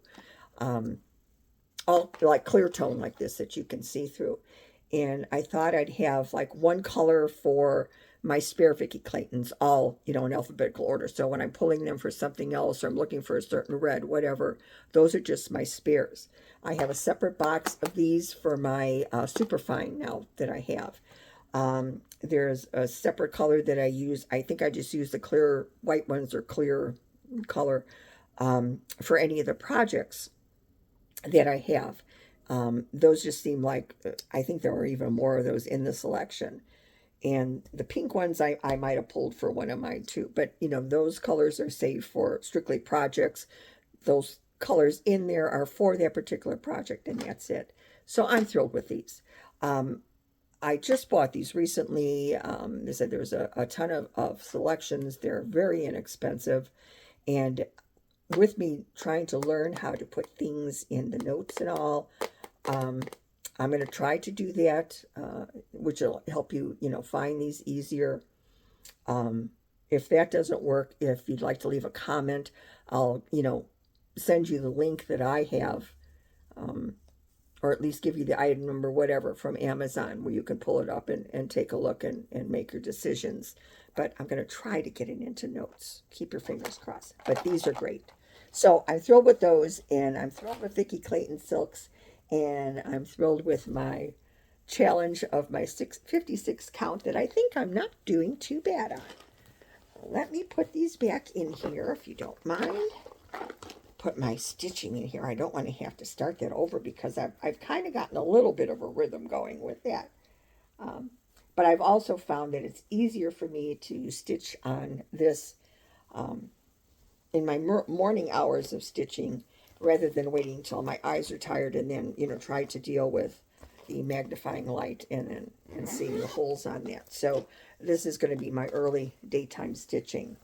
All like clear tone like this that you can see through. And I thought I'd have like one color for my spare Vicki Claytons, all, in alphabetical order. So when I'm pulling them for something else or I'm looking for a certain red, whatever, those are just my spares. I have a separate box of these for my Superfine now that I have. There's a separate color that I use. I think I just use the clear white ones or clear color for any of the projects that I have. Those just seem like, I think there are even more of those in the selection. And the pink ones I might have pulled for one of mine too. But, those colors are saved for strictly projects. Those colors in there are for that particular project, and that's it. So I'm thrilled with these. I just bought these recently. They said there's a ton of selections. They're very inexpensive. And with me trying to learn how to put things in the notes and all, I'm going to try to do that, which will help you, find these easier. If that doesn't work, if you'd like to leave a comment, I'll, send you the link that I have, or at least give you the item number, whatever, from Amazon, where you can pull it up and take a look and make your decisions. But I'm going to try to get it into notes. Keep your fingers crossed. But these are great. So I'm thrilled with those, and I'm thrilled with Vicki Clayton silks, and I'm thrilled with my challenge of my 56 count that I think I'm not doing too bad on. Let me put these back in here, if you don't mind. Put my stitching in here. I don't want to have to start that over because I've kind of gotten a little bit of a rhythm going with that. But I've also found that it's easier for me to stitch on this in my morning hours of stitching rather than waiting until my eyes are tired and then, try to deal with the magnifying light and seeing the holes on that. So this is going to be my early daytime stitching.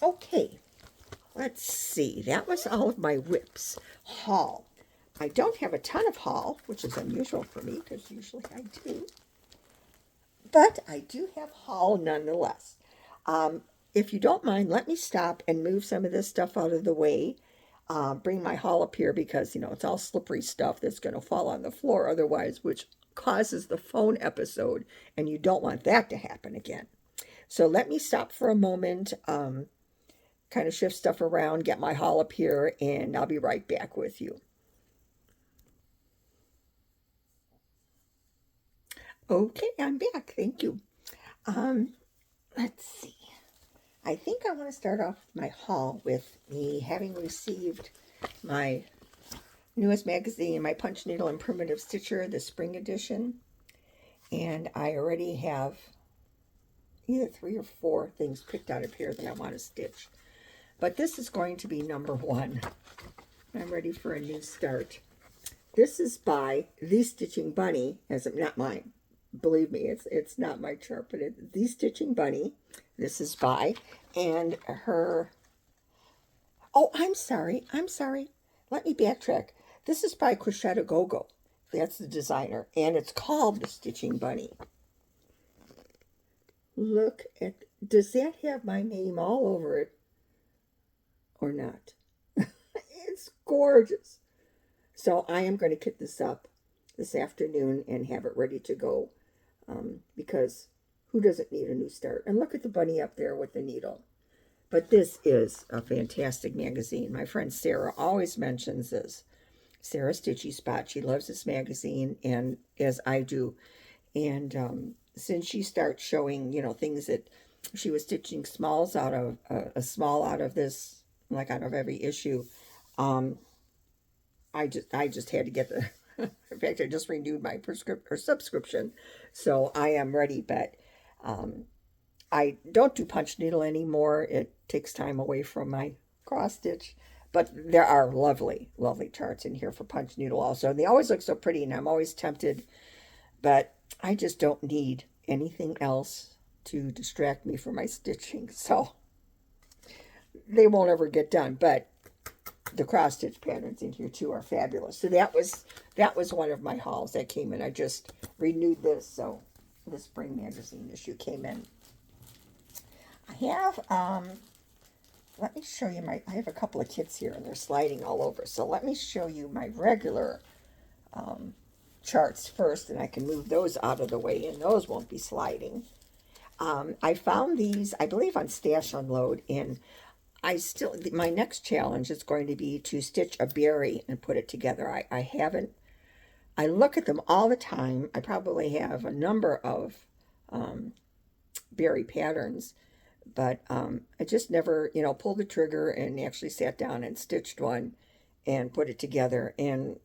Okay, let's see. That was all of my whips. Haul. I don't have a ton of haul, which is unusual for me because usually I do. But I do have haul nonetheless. If you don't mind, let me stop and move some of this stuff out of the way. Bring my haul up here because, it's all slippery stuff that's going to fall on the floor otherwise, which causes the phone episode, and you don't want that to happen again. So let me stop for a moment, kind of shift stuff around, get my haul up here, and I'll be right back with you. Okay, I'm back. Thank you. Let's see. I think I want to start off my haul with me having received my newest magazine, my Punch Needle and Primitive Stitcher, the spring edition. And I already have either 3 or 4 things picked out of here that I want to stitch. But this is going to be number 1. I'm ready for a new start. This is by The Stitching Bunny, not mine. Believe me, it's not my chart, but it's The Stitching Bunny. This is by, and her, oh, I'm sorry. Let me backtrack. This is by Crochet Go-Go. That's the designer, and it's called The Stitching Bunny. Look at, does that have my name all over it or not? It's gorgeous. So I am going to kit this up this afternoon and have it ready to go because who doesn't need a new start? And look at the bunny up there with the needle. But this is a fantastic magazine. My friend Sarah always mentions this. Sarah Stitchy Spot. She loves this magazine, and as I do. And since she starts showing, things that she was stitching smalls out of a small out of this, like out of every issue. Um, I just had to get the. In fact, I just renewed my prescription or subscription, so I am ready. But um, I don't do punch needle anymore. It takes time away from my cross stitch. But there are lovely, lovely charts in here for punch needle also. And they always look so pretty, and I'm always tempted. But I just don't need anything else to distract me from my stitching. So they won't ever get done. But the cross stitch patterns in here too are fabulous. So that was one of my hauls that came in. I just renewed this, so the spring magazine issue came in. I have let me show you I have a couple of kits here and they're sliding all over. So let me show you my regular charts first, and I can move those out of the way and those won't be sliding. I found these, I believe, on Stash Unload, and my next challenge is going to be to stitch a berry and put it together. I haven't, I look at them all the time. I probably have a number of berry patterns, but I just never, pulled the trigger and actually sat down and stitched one and put it together. And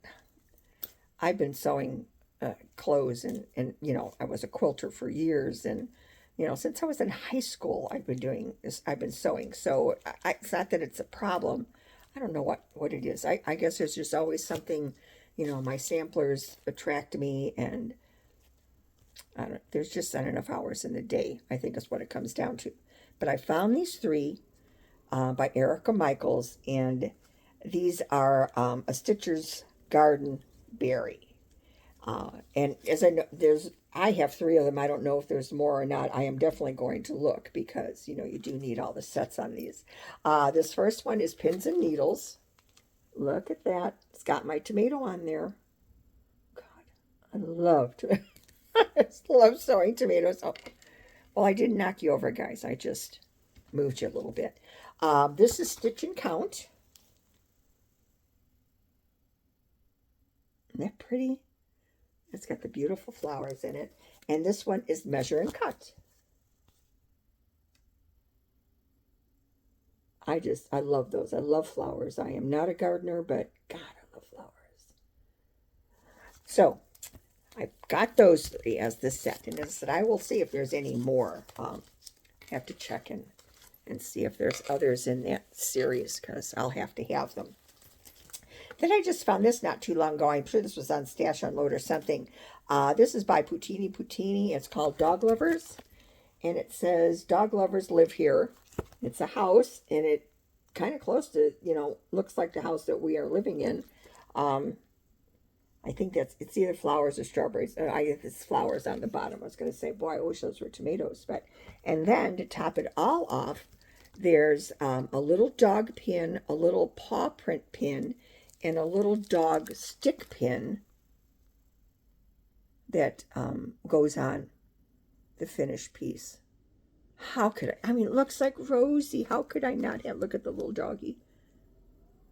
I've been sewing clothes, and I was a quilter for years, and since I was in high school, I've been doing this. I've been sewing, so it's not that it's a problem. I don't know what it is. I guess there's just always something, my samplers attract me, and there's just not enough hours in the day, I think is what it comes down to. But I found these three by Erica Michaels, and these are a Stitcher's Garden Berry. And as I have three of them. I don't know if there's more or not. I am definitely going to look because, you do need all the sets on these. This first one is Pins and Needles. Look at that. It's got my tomato on there. God, I love I love sewing tomatoes. Oh, well, I didn't knock you over, guys. I just moved you a little bit. This is Stitch and Count. Isn't that pretty? It's got the beautiful flowers in it. And this one is Measure and Cut. I love those. I love flowers. I am not a gardener, but God, I love flowers. So I've got those three as the set. And as I said, I will see if there's any more. I have to check and see if there's others in that series, because I'll have to have them. Then I just found this not too long ago. I'm sure this was on Stash Unload or something. This is by Putini. It's called Dog Lovers. And it says, Dog Lovers Live Here. It's a house, and it kind of close to, looks like the house that we are living in. I think it's either flowers or strawberries. It's flowers on the bottom. I was going to say, boy, I wish those were tomatoes. And then to top it all off, there's a little dog pin, a little paw print pin, and a little dog stick pin that goes on the finished piece. How could it looks like Rosie. How could I not have? Look at the little doggy.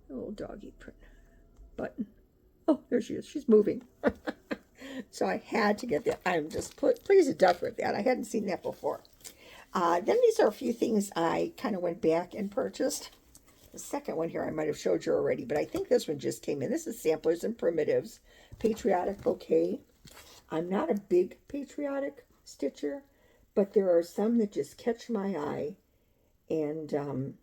The little doggy print button. Oh, there she is. She's moving. So I had to get that. I'm just pleased to death with that. I hadn't seen that before. Then these are a few things I kind of went back and purchased. The second one here I might have showed you already, but I think this one just came in. This is Samplers and Primitives, Patriotic Bouquet. I'm not a big patriotic stitcher, but there are some that just catch my eye. And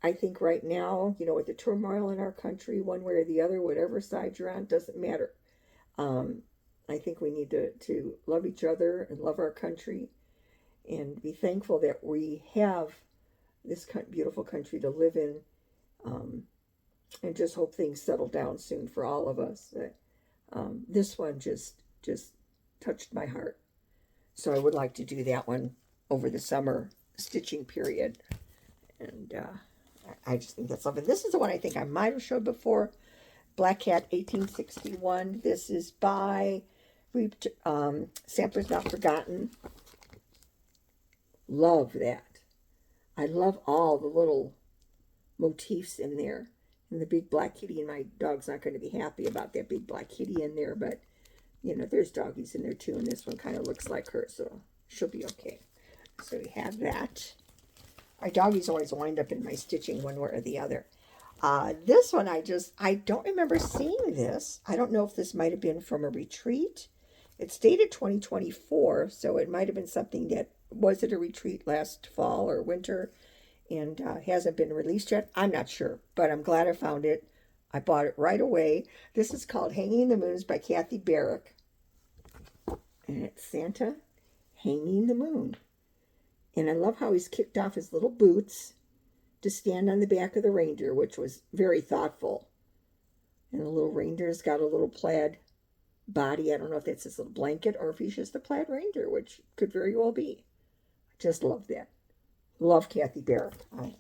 I think right now, with the turmoil in our country, one way or the other, whatever side you're on, doesn't matter. I think we need to love each other and love our country and be thankful that we have this beautiful country to live in, and just hope things settle down soon for all of us. This one just touched my heart. So I would like to do that one over the summer stitching period. And I just think that's lovely. This is the one I think I might have showed before. Black Cat 1861. This is by Samplers Not Forgotten. Love that. I love all the little motifs in there. And the big black kitty, and my dog's not going to be happy about that big black kitty in there, but, there's doggies in there too, and this one kind of looks like her, so she'll be okay. So we have that. My doggies always wind up in my stitching one way or the other. This one, I don't remember seeing this. I don't know if this might have been from a retreat. It's dated 2024, so it might have been something that was at a retreat last fall or winter and hasn't been released yet. I'm not sure, but I'm glad I found it. I bought it right away. This is called Hanging in the Moons by Kathy Barrick. And it's Santa hanging the moon. And I love how he's kicked off his little boots to stand on the back of the reindeer, which was very thoughtful. And the little reindeer's got a little plaid body. I don't know if that's his little blanket or if he's just a plaid reindeer, which could very well be. I just love that. Love Kathy Barrick.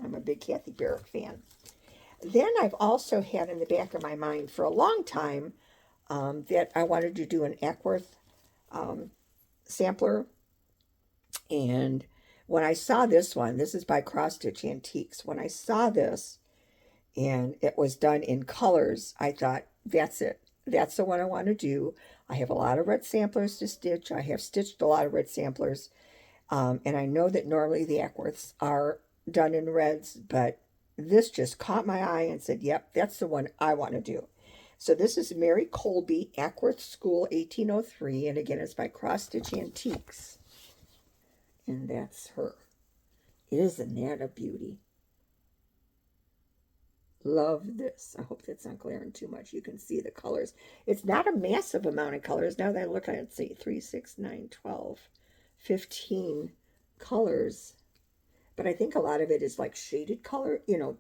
I'm a big Kathy Barrick fan. Then I've also had in the back of my mind for a long time that I wanted to do an Ackworth sampler. And when I saw this one, this is by Cross Stitch Antiques. When I saw this and it was done in colors, I thought, that's it. That's the one I want to do. I have a lot of red samplers to stitch. I have stitched a lot of red samplers. And I know that normally the Ackworths are done in reds, but this just caught my eye and said, yep, that's the one I want to do. So this is Mary Colby, Ackworth School, 1803. And again, it's by Cross Stitch Antiques. And that's her. Isn't that a beauty? Love this. I hope that's not glaring too much. You can see the colors. It's not a massive amount of colors. Now that I look at it, see, 3, 6, 9, 12, 15 colors. But I think a lot of it is like shaded color, you know,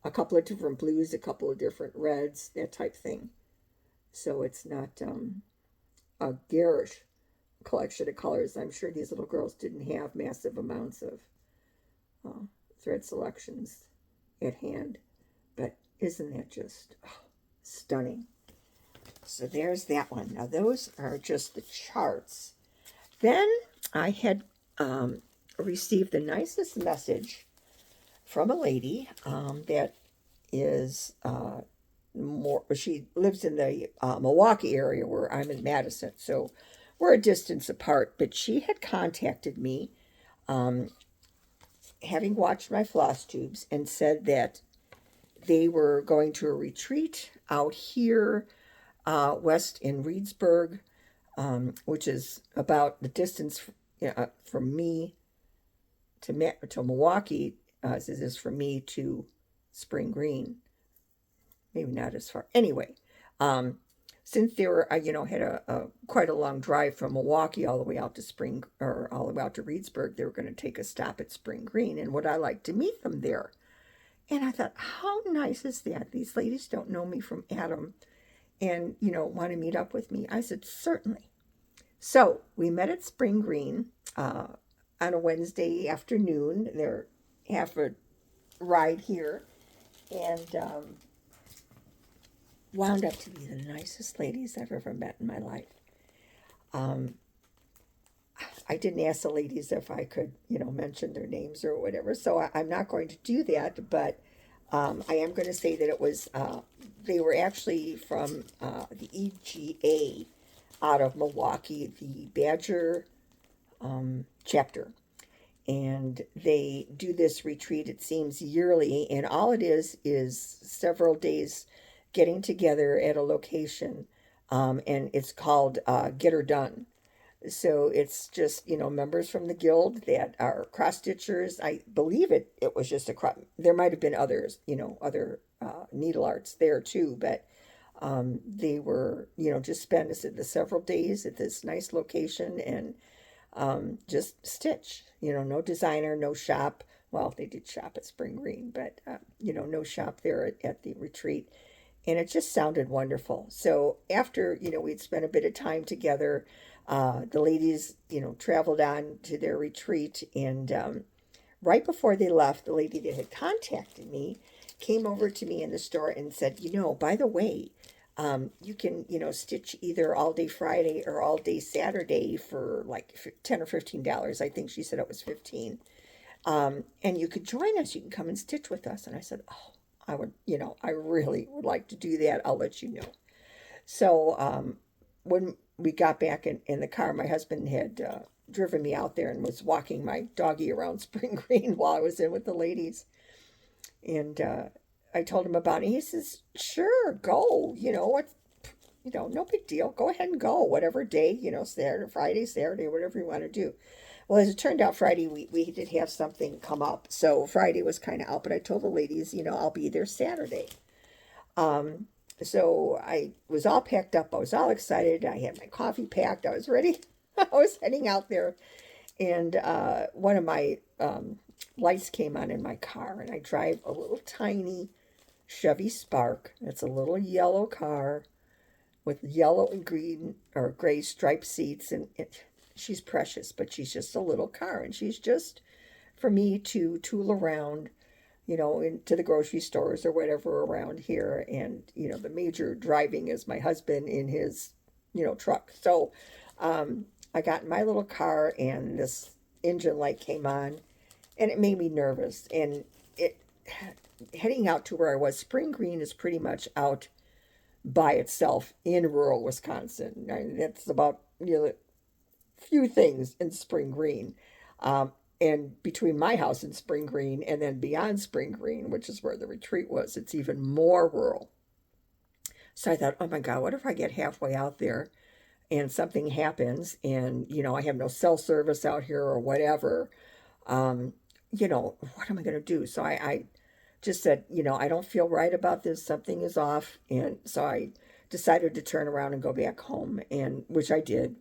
a couple of different blues, a couple of different reds, that type thing. So it's not a garish collection of colors. I'm sure these little girls didn't have massive amounts of thread selections at hand, but isn't that just stunning? So there's that one. Now those are just the charts. Then I had received the nicest message from a lady that is she lives in the Milwaukee area where I'm in Madison, so we're a distance apart, but she had contacted me having watched my floss tubes and said that they were going to a retreat out here west in Reedsburg, which is about the distance from me to Milwaukee, as it is from me to Spring Green. Maybe not as far. Anyway, since they were, had a quite a long drive from Milwaukee all the way out to all the way out to Reedsburg, they were going to take a stop at Spring Green, and would I like to meet them there? And I thought, how nice is that? These ladies don't know me from Adam, and want to meet up with me. I said, certainly. So we met at Spring Green on a Wednesday afternoon. They're half a ride here, and wound up to be the nicest ladies I've ever met in my life. I didn't ask the ladies if I could, mention their names or whatever, so I'm not going to do that, but I am going to say that it was, they were actually from the EGA out of Milwaukee, the Badger chapter. And they do this retreat, it seems, yearly, and all it is several days getting together at a location, and it's called Get Her Done. So it's just, members from the guild that are cross-stitchers. I believe it was just there might have been others, other needle arts there too, but they were, just spend the several days at this nice location and just stitch, no designer, no shop. Well, they did shop at Spring Green, but, no shop there at the retreat. And it just sounded wonderful. So after, we'd spent a bit of time together, the ladies, traveled on to their retreat. And right before they left, the lady that had contacted me came over to me in the store and said, by the way, you can, stitch either all day Friday or all day Saturday for like $10 or $15. I think she said it was 15. And you could join us. You can come and stitch with us. And I said, oh, I would, I really would like to do that. I'll let you know. So when we got back in the car. My husband had driven me out there and was walking my doggy around Spring Green while I was in with the ladies. And I told him about it. He says, "Sure, go. No big deal. Go ahead and go. Whatever day, Saturday, Friday, Saturday, whatever you want to do." Well, as it turned out, Friday we did have something come up, so Friday was kind of out. But I told the ladies, I'll be there Saturday. Um, so I was all packed up. I was all excited. I had my coffee packed. I was ready. I was heading out there, and one of my lights came on in my car, and I drive a little tiny Chevy Spark. It's a little yellow car with yellow and green or gray striped seats, and she's precious, but she's just a little car, and she's just for me to tool around, into the grocery stores or whatever around here. And, the major driving is my husband in his, truck. So I got in my little car, and this engine light came on, and it made me nervous. And it heading out to where I was, Spring Green is pretty much out by itself in rural Wisconsin. That's about, few things in Spring Green. And between my house and Spring Green and then beyond Spring Green, which is where the retreat was, it's even more rural. So I thought, oh my God, what if I get halfway out there and something happens and, I have no cell service out here or whatever? What am I going to do? So I just said, I don't feel right about this. Something is off. And so I decided to turn around and go back home, and which I did.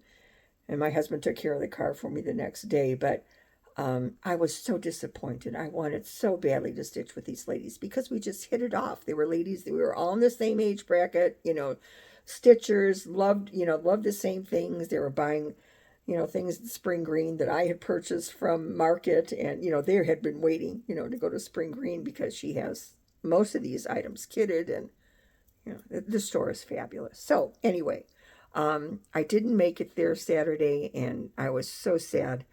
And my husband took care of the car for me the next day. But I was so disappointed. I wanted so badly to stitch with these ladies because we just hit it off. They were ladies. We were all in the same age bracket, stitchers, loved the same things. They were buying, things in Spring Green that I had purchased from market. And, they had been waiting, to go to Spring Green because she has most of these items kitted. And, the store is fabulous. So anyway, I didn't make it there Saturday, and I was so sad.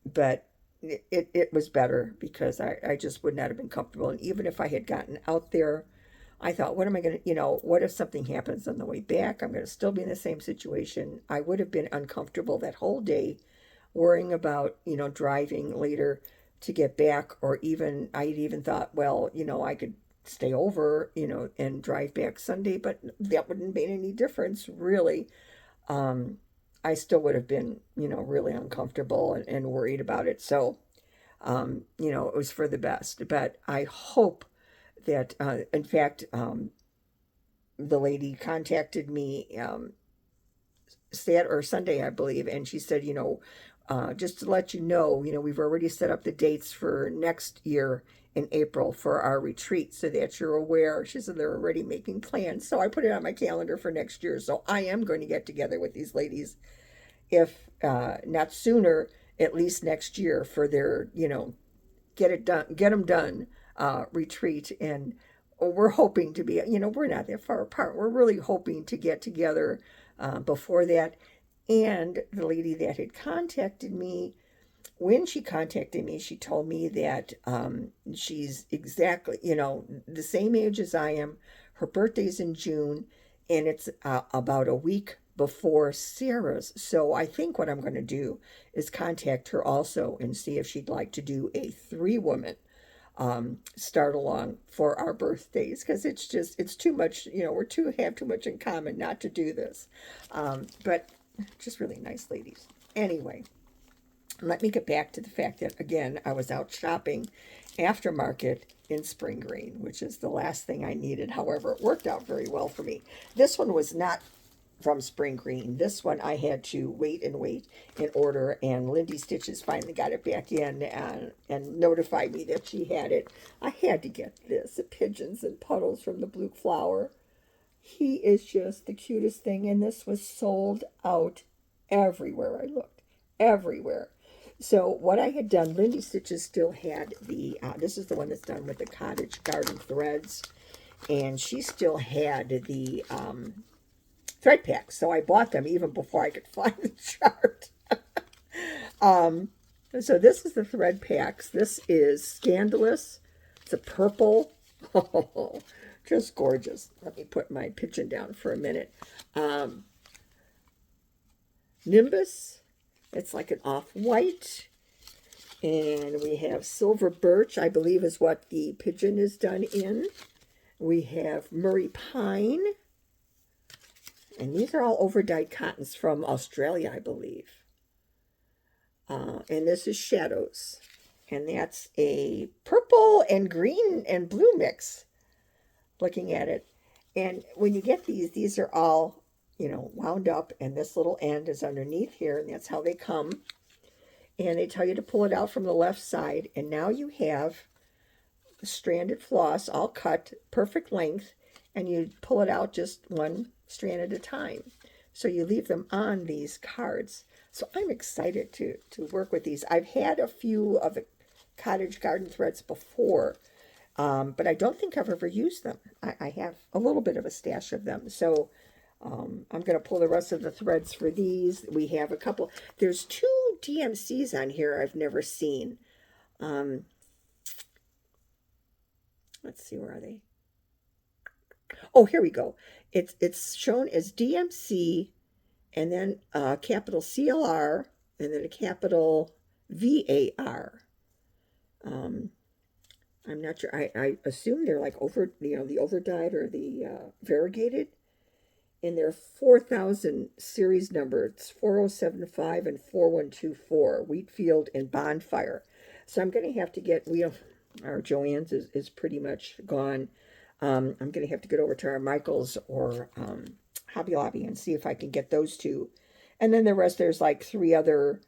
But it was better because I just would not have been comfortable. And even if I had gotten out there, I thought, what am I going to, what if something happens on the way back? I'm going to still be in the same situation. I would have been uncomfortable that whole day worrying about, driving later to get back. Or even, I had even thought, well, I could stay over, and drive back Sunday, but that wouldn't have made any difference, really. I still would have been, really uncomfortable and worried about it. So, it was for the best. But I hope that, in fact, the lady contacted me Saturday or Sunday, I believe, and she said, just to let you know, we've already set up the dates for next year in April for our retreat, so that you're aware. She said they're already making plans. So I put it on my calendar for next year. So I am going to get together with these ladies, if not sooner, at least next year for their, get them done retreat. And we're hoping to be, we're not that far apart. We're really hoping to get together before that. And the lady that had contacted me, when she contacted me, she told me that she's exactly, the same age as I am. Her birthday's in June, and it's about a week before Sarah's. So I think what I'm going to do is contact her also and see if she'd like to do a 3-woman start along for our birthdays, because it's too much, have too much in common not to do this. But just really nice ladies. Anyway, let me get back to the fact that, again, I was out shopping aftermarket in Spring Green, which is the last thing I needed. However, it worked out very well for me. This one was not from Spring Green. This one I had to wait and order, and Lindy Stitches finally got it back in and notified me that she had it. I had to get this, the Pigeons and Puddles from the Blue Flower. He is just the cutest thing, and this was sold out everywhere I looked, everywhere. So what I had done, Lindy Stitches still had the, this is the one that's done with the cottage garden threads, and she still had the thread packs. So I bought them even before I could find the chart. So this is the thread packs. This is Scandalous. It's a purple. Oh, just gorgeous. Let me put my pigeon down for a minute. Nimbus. It's like an off-white. And we have silver birch, I believe is what the pigeon is done in. We have Murray pine. And these are all overdyed cottons from Australia, I believe. And this is shadows. And that's a purple and green and blue mix, looking at it. And when you get these are all, wound up, and this little end is underneath here, and that's how they come. And they tell you to pull it out from the left side, and now you have the stranded floss all cut, perfect length, and you pull it out just one strand at a time. So you leave them on these cards. So I'm excited to work with these. I've had a few of the cottage garden threads before, but I don't think I've ever used them. I have a little bit of a stash of them. So I'm going to pull the rest of the threads for these. We have a couple. There's 2 DMCs on here I've never seen. Let's see, where are they? Oh, here we go. It's shown as DMC, and then a capital CLR, and then a capital VAR. I'm not sure. I assume they're like the overdyed or the variegated. And they're 4,000 series number. It's 4075 and 4124, Wheatfield and Bonfire. So I'm going to have to get, our Joann's is pretty much gone. I'm going to have to get over to our Michael's or Hobby Lobby and see if I can get those 2. And then the rest, there's like 3 other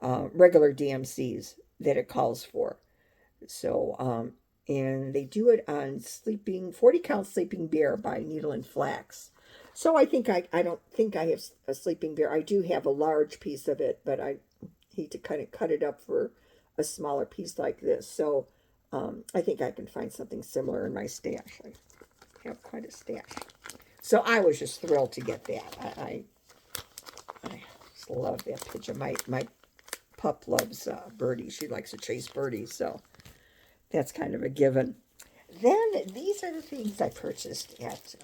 regular DMCs that it calls for. So, and they do it on 40 Count Sleeping Bear by Needle and Flax. So I think I don't think I have a sleeping bear. I do have a large piece of it, but I hate to kind of cut it up for a smaller piece like this. So I think I can find something similar in my stash. I have quite a stash. So I was just thrilled to get that. I just love that pigeon. My pup loves Birdie. She likes to chase birdies, so that's kind of a given. Then these are the things I purchased at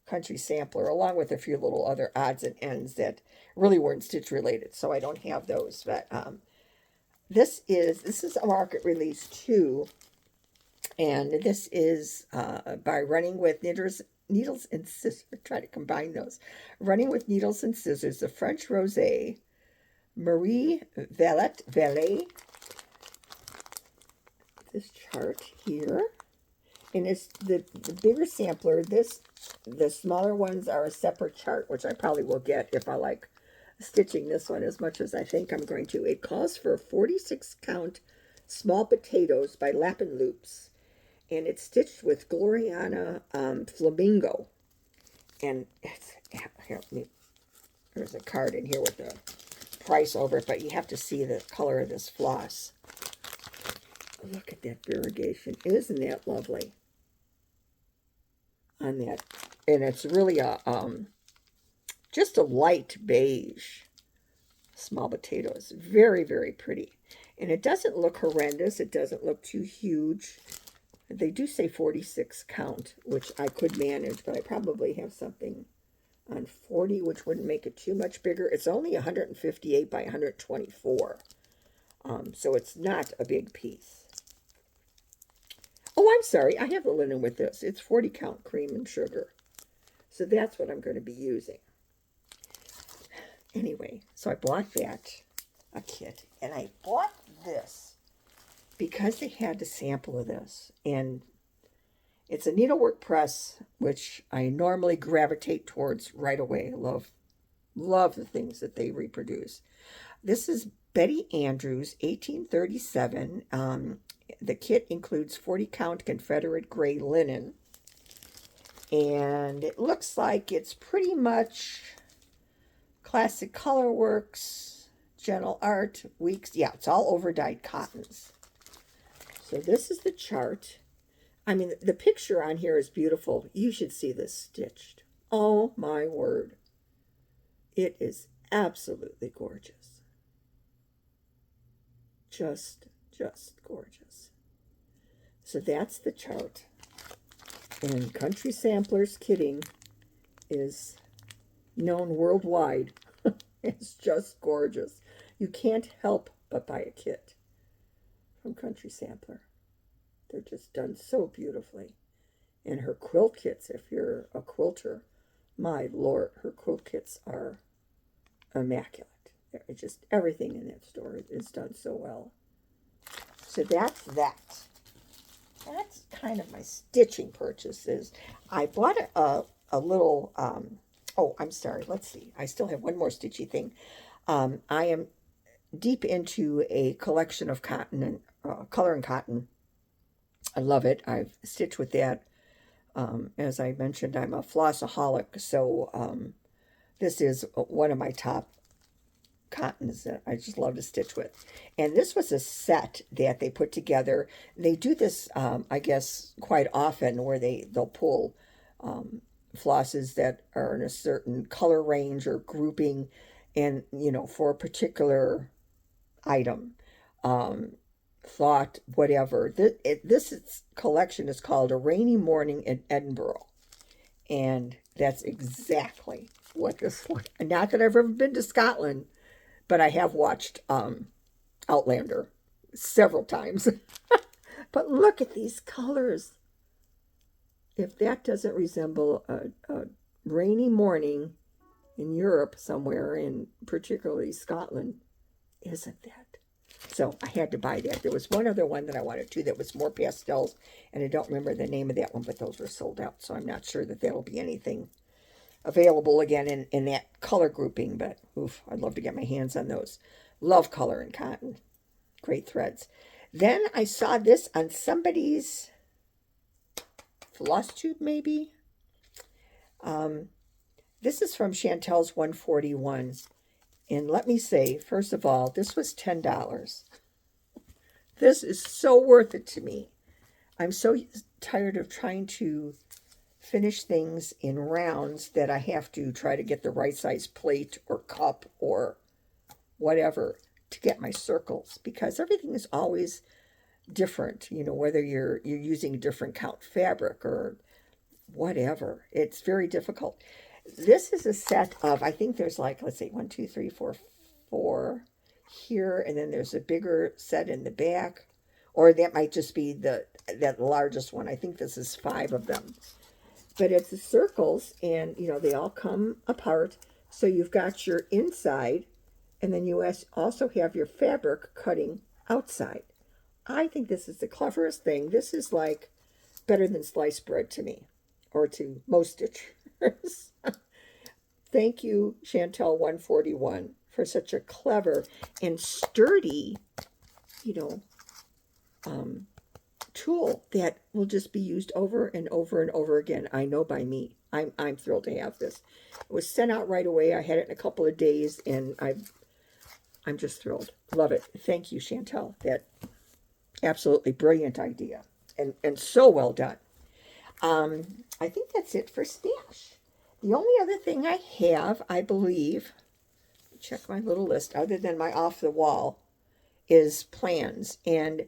Country Sampler, along with a few little other odds and ends that really weren't Stitch related, so I don't have those. But this is a market release too, and this is by Running with Needles and Scissors. Try to combine those. Running with Needles and Scissors, the French Rosé, Marie Valet. This chart here, and it's the bigger sampler. The smaller ones are a separate chart, which I probably will get if I like stitching this one as much as I think I'm going to. It calls for 46 count small potatoes by Lappin Loops, and it's stitched with Gloriana Flamingo. And it's here. There's a card in here with the price over it, but you have to see the color of this floss. Look at that variegation. Isn't that lovely? On that, and it's really a just a light beige small potatoes. Very, very pretty, and it doesn't look horrendous. It doesn't look too huge. They do say 46 count, which I could manage, but I probably have something on 40, which wouldn't make it too much bigger. It's only 158 by 124, so it's not a big piece. Oh, I'm sorry. I have the linen with this. It's 40 count cream and sugar. So that's what I'm going to be using. Anyway, so I bought that, a kit. And I bought this because they had a sample of this. And it's a needlework press, which I normally gravitate towards right away. Love the things that they reproduce. This is Betty Andrews, 1837. The kit includes 40 count Confederate gray linen, and it looks like it's pretty much Classic Colorworks, Gentle Art, Weeks. Yeah, it's all overdyed cottons. So this is the chart. I mean, the picture on here is beautiful. You should see this stitched. Oh my word. It is absolutely gorgeous. Just gorgeous. So that's the chart. And Country Samplers Kitting is known worldwide It's just gorgeous. You can't help but buy a kit from Country Sampler. They're just done so beautifully. And her quilt kits, if you're a quilter, my lord, her quilt kits are immaculate. It's just everything in that store is done so well. So that's that. That's kind of my stitching purchases. I bought a little, oh, I'm sorry. Let's see. I still have one more stitchy thing. I am deep into a collection of cotton and color and cotton. I love it. I've stitched with that. As I mentioned, I'm a flossaholic, so this is one of my top cottons that I just love to stitch with. And this was a set that they put together. They do this, I guess, quite often where they'll pull flosses that are in a certain color range or grouping and, for a particular item. Thought, whatever. This collection is called A Rainy Morning in Edinburgh. And that's exactly what this one. Not that I've ever been to Scotland, but I have watched Outlander several times. But look at these colors. If that doesn't resemble a rainy morning in Europe somewhere, in particularly Scotland, isn't that? So I had to buy that. There was one other one that I wanted to that was more pastels, and I don't remember the name of that one, but those were sold out, so I'm not sure that that'll be anything available again in that color grouping, but oof, I'd love to get my hands on those. Love color and cotton. Great threads. Then I saw this on somebody's floss tube, maybe. This is from Chantel's 141. And let me say, first of all, this was $10. This is so worth it to me. I'm so tired of trying to finish things in rounds that I have to try to get the right size plate or cup or whatever to get my circles, because everything is always different, whether you're using a different count fabric or whatever. It's very difficult. This is a set of, I think there's like, let's see, 1, 2, 3, 4, 4 here, and then there's a bigger set in the back, or that might just be that largest one. I think this is 5 of them. But it's the circles, and, they all come apart. So you've got your inside, and then you also have your fabric cutting outside. I think this is the cleverest thing. This is like better than sliced bread to me, or to most stitchers. Thank you, Chantel 141, for such a clever and sturdy, tool that will just be used over and over and over again. I know by me. I'm thrilled to have this. It was sent out right away. I had it in a couple of days, and I'm just thrilled. Love it. Thank you, Chantel. That absolutely brilliant idea, and so well done. I think that's it for stash. The only other thing I have, I believe, check my little list, other than my off the wall, is plans. And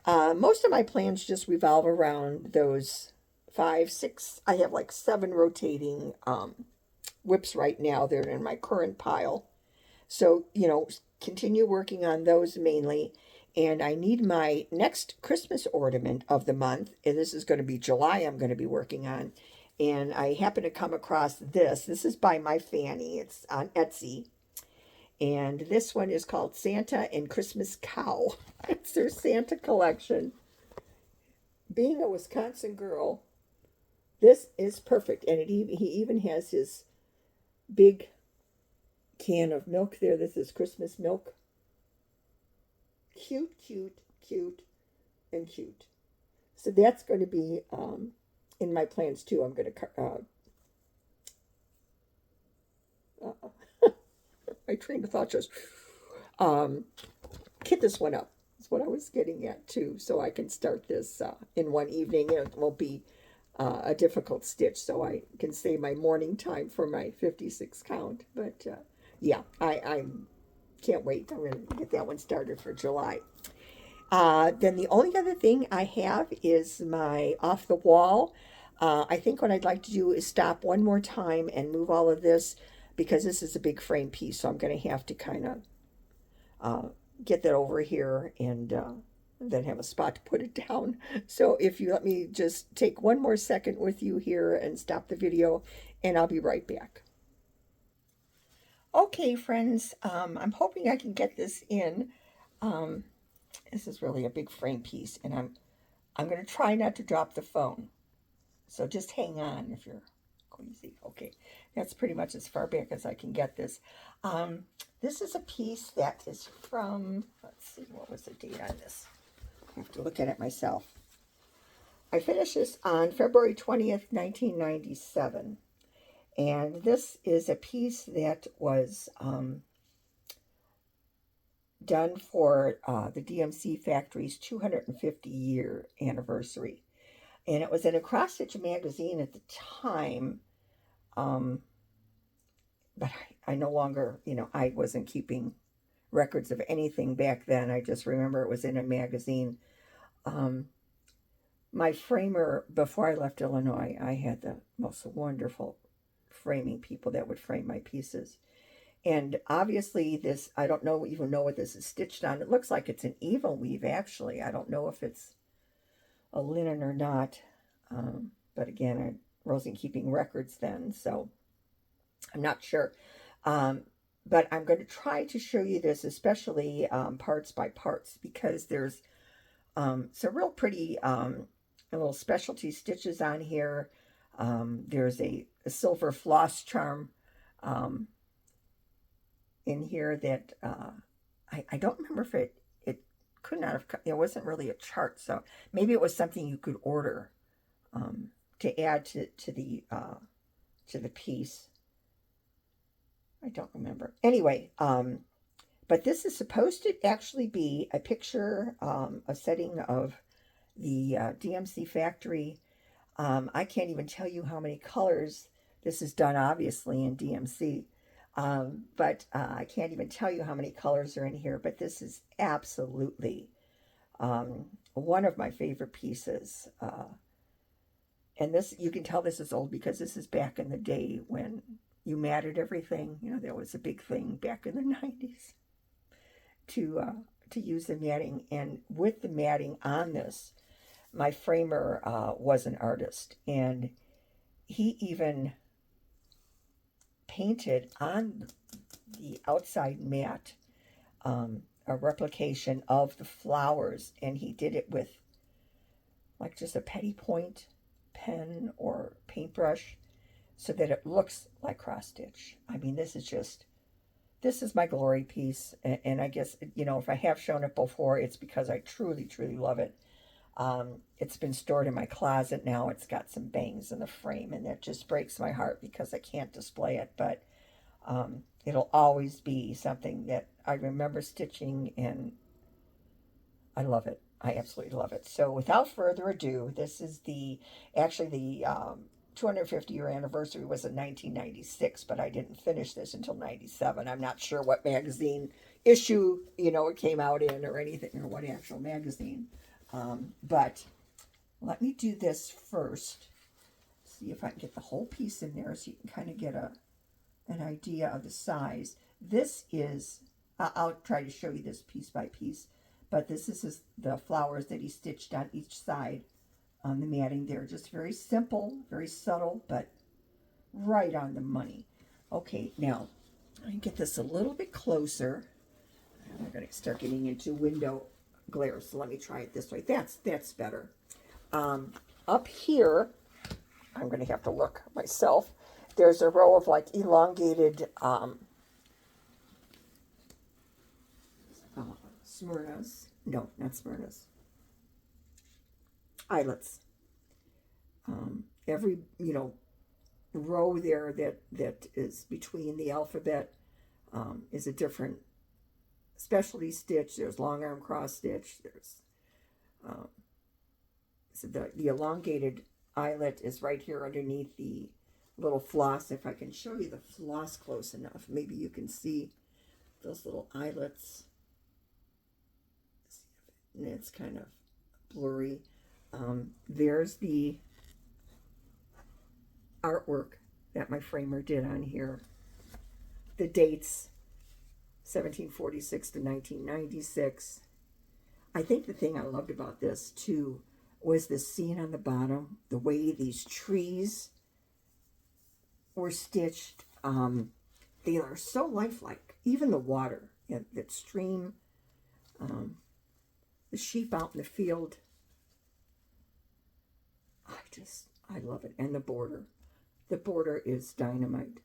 most of my plans just revolve around those 5, 6. I have like 7 rotating whips right now. They're in my current pile. So, continue working on those mainly. And I need my next Christmas ornament of the month. And this is going to be July I'm going to be working on. And I happen to come across this. This is by My Fanny. It's on Etsy. And this one is called Santa and Christmas Cow. It's their Santa collection. Being a Wisconsin girl, this is perfect. And he even has his big can of milk there. This is Christmas milk. Cute, cute, cute, and cute. So that's going to be in my plans too. I'm going to my train of thought just kit this one up. That's what I was getting at too. So I can start this in one evening. It won't be a difficult stitch, so I can save my morning time for my 56 count. But yeah, I can't wait. I'm going to get that one started for July. Then the only other thing I have is my off the wall. I think what I'd like to do is stop one more time and move all of this because this is a big frame piece, so I'm going to have to kind of get that over here and then have a spot to put it down. So if you let me just take one more second with you here and stop the video, and I'll be right back. Okay, friends, I'm hoping I can get this in. Um, this is really a big frame piece, and I'm going to try not to drop the phone. So just hang on if you're queasy. Okay, that's pretty much as far back as I can get this. This is a piece that is from, let's see, what was the date on this? I have to look at it myself. I finished this on February 20th, 1997. And this is a piece that was done for the DMC factory's 250-year anniversary. And it was in a cross-stitch magazine at the time. But I no longer, I wasn't keeping records of anything back then. I just remember it was in a magazine. My framer, before I left Illinois, I had the most wonderful framing people that would frame my pieces. And obviously this, I don't even know what this is stitched on. It looks like it's an Eva weave, actually. I don't know if it's a linen or not. But again, I wasn't keeping records then, so I'm not sure. But I'm going to try to show you this, especially parts by parts, because there's some real pretty little specialty stitches on here. There's a silver floss charm in here that I don't remember if it could not have, it wasn't really a chart, so maybe it was something you could order to add to the piece. I don't remember. Anyway, but this is supposed to actually be a picture, a setting of the DMC factory. I can't even tell you how many colors. This is done obviously in DMC, but I can't even tell you how many colors are in here. But this is absolutely one of my favorite pieces. And this, you can tell this is old because this is back in the day when you matted everything. There was a big thing back in the 90s to use the matting. And with the matting on this, my framer was an artist, and he even painted on the outside mat a replication of the flowers, and he did it with like just a petty point pen or paintbrush so that it looks like cross stitch. I mean, this is my glory piece, and I guess, if I have shown it before, it's because I truly, truly love it. It's been stored in my closet now. It's got some bangs in the frame, and that just breaks my heart because I can't display it, but it'll always be something that I remember stitching, and I love it. I absolutely love it. So without further ado, this is actually the 250-year anniversary was in 1996, but I didn't finish this until 97. I'm not sure what magazine issue, it came out in or anything, or what actual magazine. But let me do this first. See if I can get the whole piece in there so you can kind of get an idea of the size. This is, I'll try to show you this piece by piece, but this is the flowers that he stitched on each side on the matting there. Just very simple, very subtle, but right on the money. Okay, now I can get this a little bit closer. I'm going to start getting into window glare, so let me try it this way. That's better. Up here, I'm going to have to look myself. There's a row of like elongated Smyrnas. No, not Smyrnas. Eyelets. Every row there that is between the alphabet is a different specialty stitch. There's long arm cross stitch. There's so the elongated eyelet is right here underneath the little floss. If I can show you the floss close enough, maybe you can see those little eyelets. And it's kind of blurry. There's the artwork that my framer did on here. the dates, 1746 to 1996. I think the thing I loved about this too was the scene on the bottom, the way these trees were stitched. They are so lifelike. Even the water, that stream, the sheep out in the field. I love it. And the border. The border is dynamite.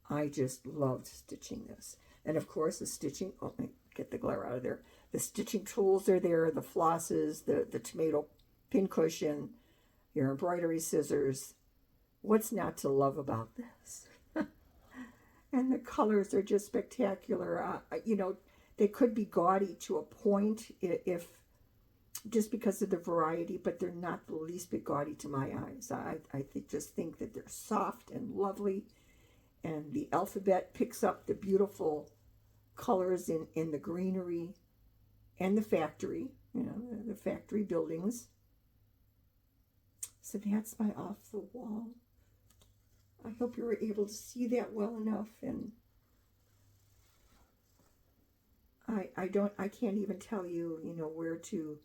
I just loved stitching this. And of course the stitching, oh, let me get the glare out of there. The stitching tools are there, the flosses, the tomato pincushion, your embroidery scissors. What's not to love about this? And the colors are just spectacular. You know, they could be gaudy to a point if just because of the variety, but they're not the least bit gaudy to my eyes. Just think that they're soft and lovely, and the alphabet picks up the beautiful colors in the greenery and the factory, you know, the factory buildings. So that's my off the wall. I hope you were able to see that well enough, and I can't even tell you, you know, where to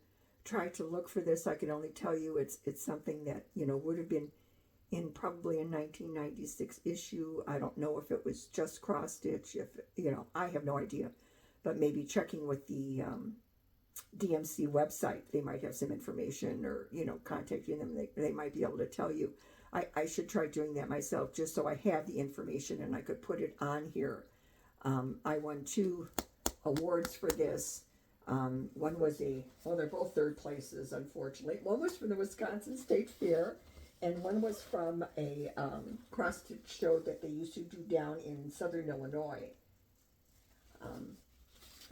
try to look for this. I can only tell you it's something that, you know, would have been in probably a 1996 issue. I don't know if it was just cross stitch, if, you know, I have no idea, but maybe checking with the DMC website, they might have some information, or, you know, contacting them, they might be able to tell you. I should try doing that myself, just so I have the information and I could put it on here. I won 2 awards for this. One was well, they're both third places, unfortunately. One was from the Wisconsin State Fair, and one was from a cross-stitch show that they used to do down in southern Illinois.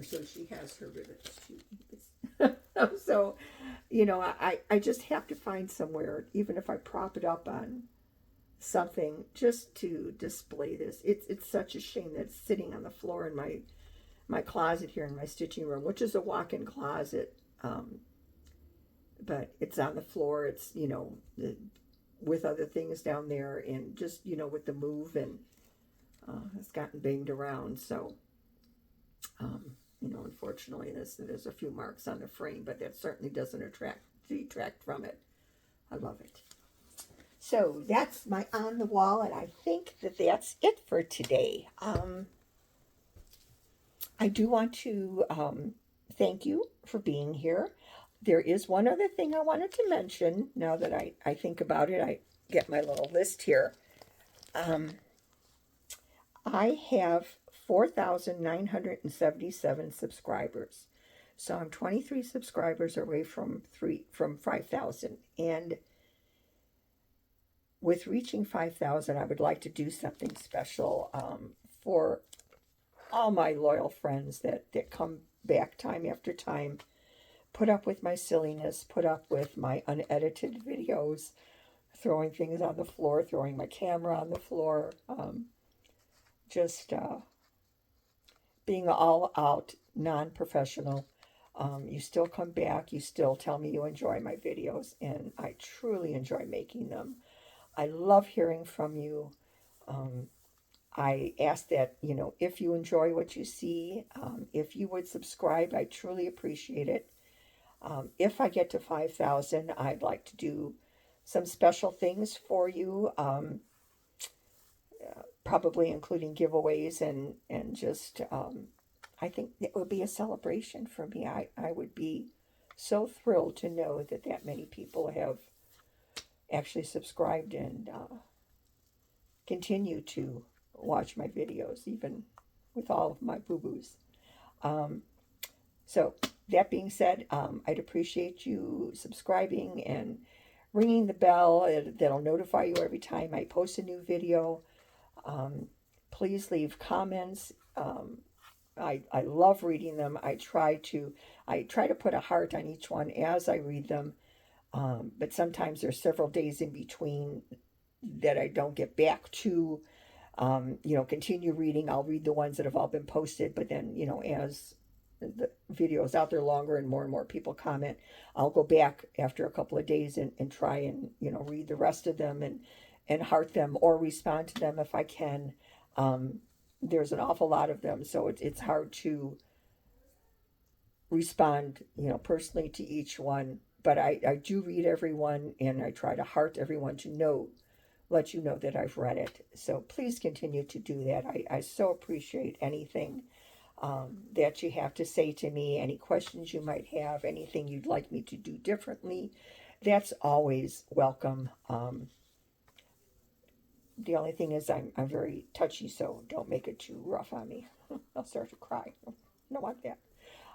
So she has her rivets too. So, you know, I just have to find somewhere, even if I prop it up on something, just to display this. It's such a shame that it's sitting on the floor in my closet here in my stitching room, which is a walk-in closet. But it's on the floor. It's, you know, with other things down there, and just, you know, with the move, and it's gotten banged around. So, you know, unfortunately, there's a few marks on the frame, but that certainly doesn't detract from it. I love it. So that's my on the wall, and I think that's it for today. I do want to thank you for being here. There is one other thing I wanted to mention. Now that I think about it, I get my little list here. I have 4,977 subscribers. So I'm 23 subscribers away from 5,000. And with reaching 5,000, I would like to do something special for all my loyal friends that come back time after time, put up with my silliness, put up with my unedited videos, throwing things on the floor, throwing my camera on the floor, just being all out, non-professional. You still come back, you still tell me you enjoy my videos, and I truly enjoy making them. I love hearing from you. I ask that, you know, if you enjoy what you see, if you would subscribe, I truly appreciate it. If I get to 5,000, I'd like to do some special things for you, probably including giveaways, and just, I think it would be a celebration for me. I would be so thrilled to know that many people have actually subscribed and continue to watch my videos, even with all of my boo-boos. So that being said, I'd appreciate you subscribing and ringing the bell. That'll notify you every time I post a new video. Please leave comments. I love reading them. I try to put a heart on each one as I read them. But sometimes there's several days in between that I don't get back to, you know, continue reading. I'll read the ones that have all been posted, but then, you know, as the video is out there longer and more people comment, I'll go back after a couple of days and try and, you know, read the rest of them and heart them or respond to them if I can. There's an awful lot of them, so it's hard to respond, personally to each one. But I do read everyone, and I try to heart everyone to let you know that I've read it. So please continue to do that. I so appreciate anything that you have to say to me, any questions you might have, anything you'd like me to do differently. That's always welcome. The only thing is I'm very touchy, so don't make it too rough on me. I'll start to cry. I don't want that.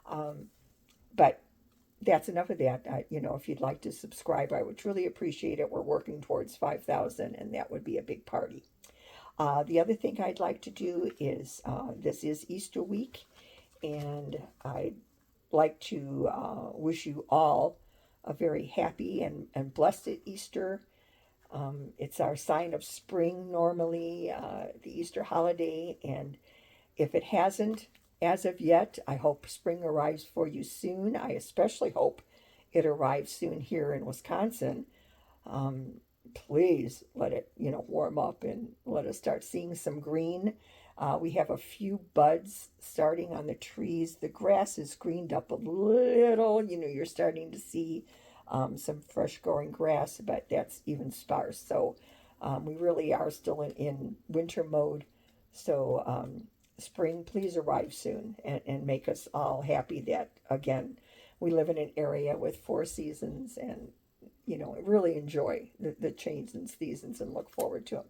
Um, but that's enough of that. If you'd like to subscribe, I would truly appreciate it. We're working towards 5,000, and that would be a big party. The other thing I'd like to do is this is Easter week, and I'd like to wish you all a very happy and blessed Easter. It's our sign of spring normally, the Easter holiday, and if it hasn't as of yet, I hope spring arrives for you soon. I especially hope it arrives soon here in Wisconsin. Um, Please let it, warm up and let us start seeing some green. We have a few buds starting on the trees. The grass is greened up a little. You're starting to see some fresh growing grass, but that's even sparse. So we really are still in winter mode. So spring, please arrive soon and make us all happy that, again, we live in an area with four seasons and really enjoy the change in seasons and look forward to them.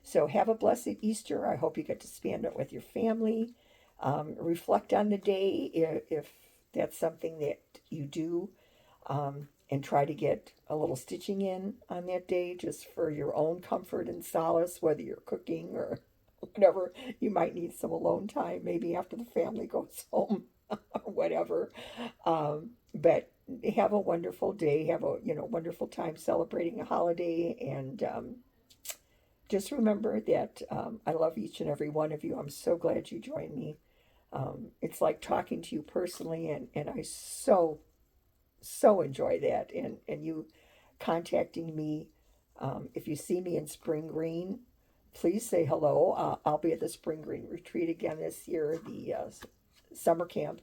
So have a blessed Easter. I hope you get to spend it with your family. Reflect on the day if that's something that you do, and try to get a little stitching in on that day just for your own comfort and solace, whether you're cooking or whatever. You might need some alone time, maybe after the family goes home or whatever. But have a wonderful day. Have a wonderful time celebrating a holiday, and just remember that I love each and every one of you. I'm so glad you joined me. It's like talking to you personally, and I so enjoy that. And you contacting me. If you see me in Spring Green, please say hello. I'll be at the Spring Green retreat again this year, the summer camp.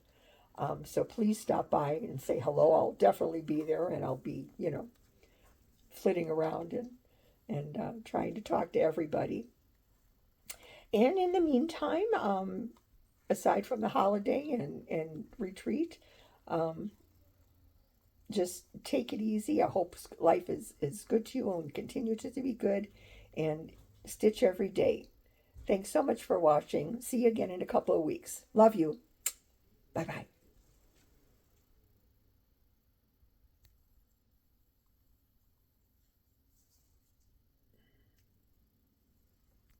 So please stop by and say hello. I'll definitely be there, and I'll be, flitting around and trying to talk to everybody. And in the meantime, aside from the holiday and retreat, um, just take it easy. I hope life is good to you and continue to be good, and stitch every day. Thanks so much for watching. See you again in a couple of weeks. Love you. Bye bye.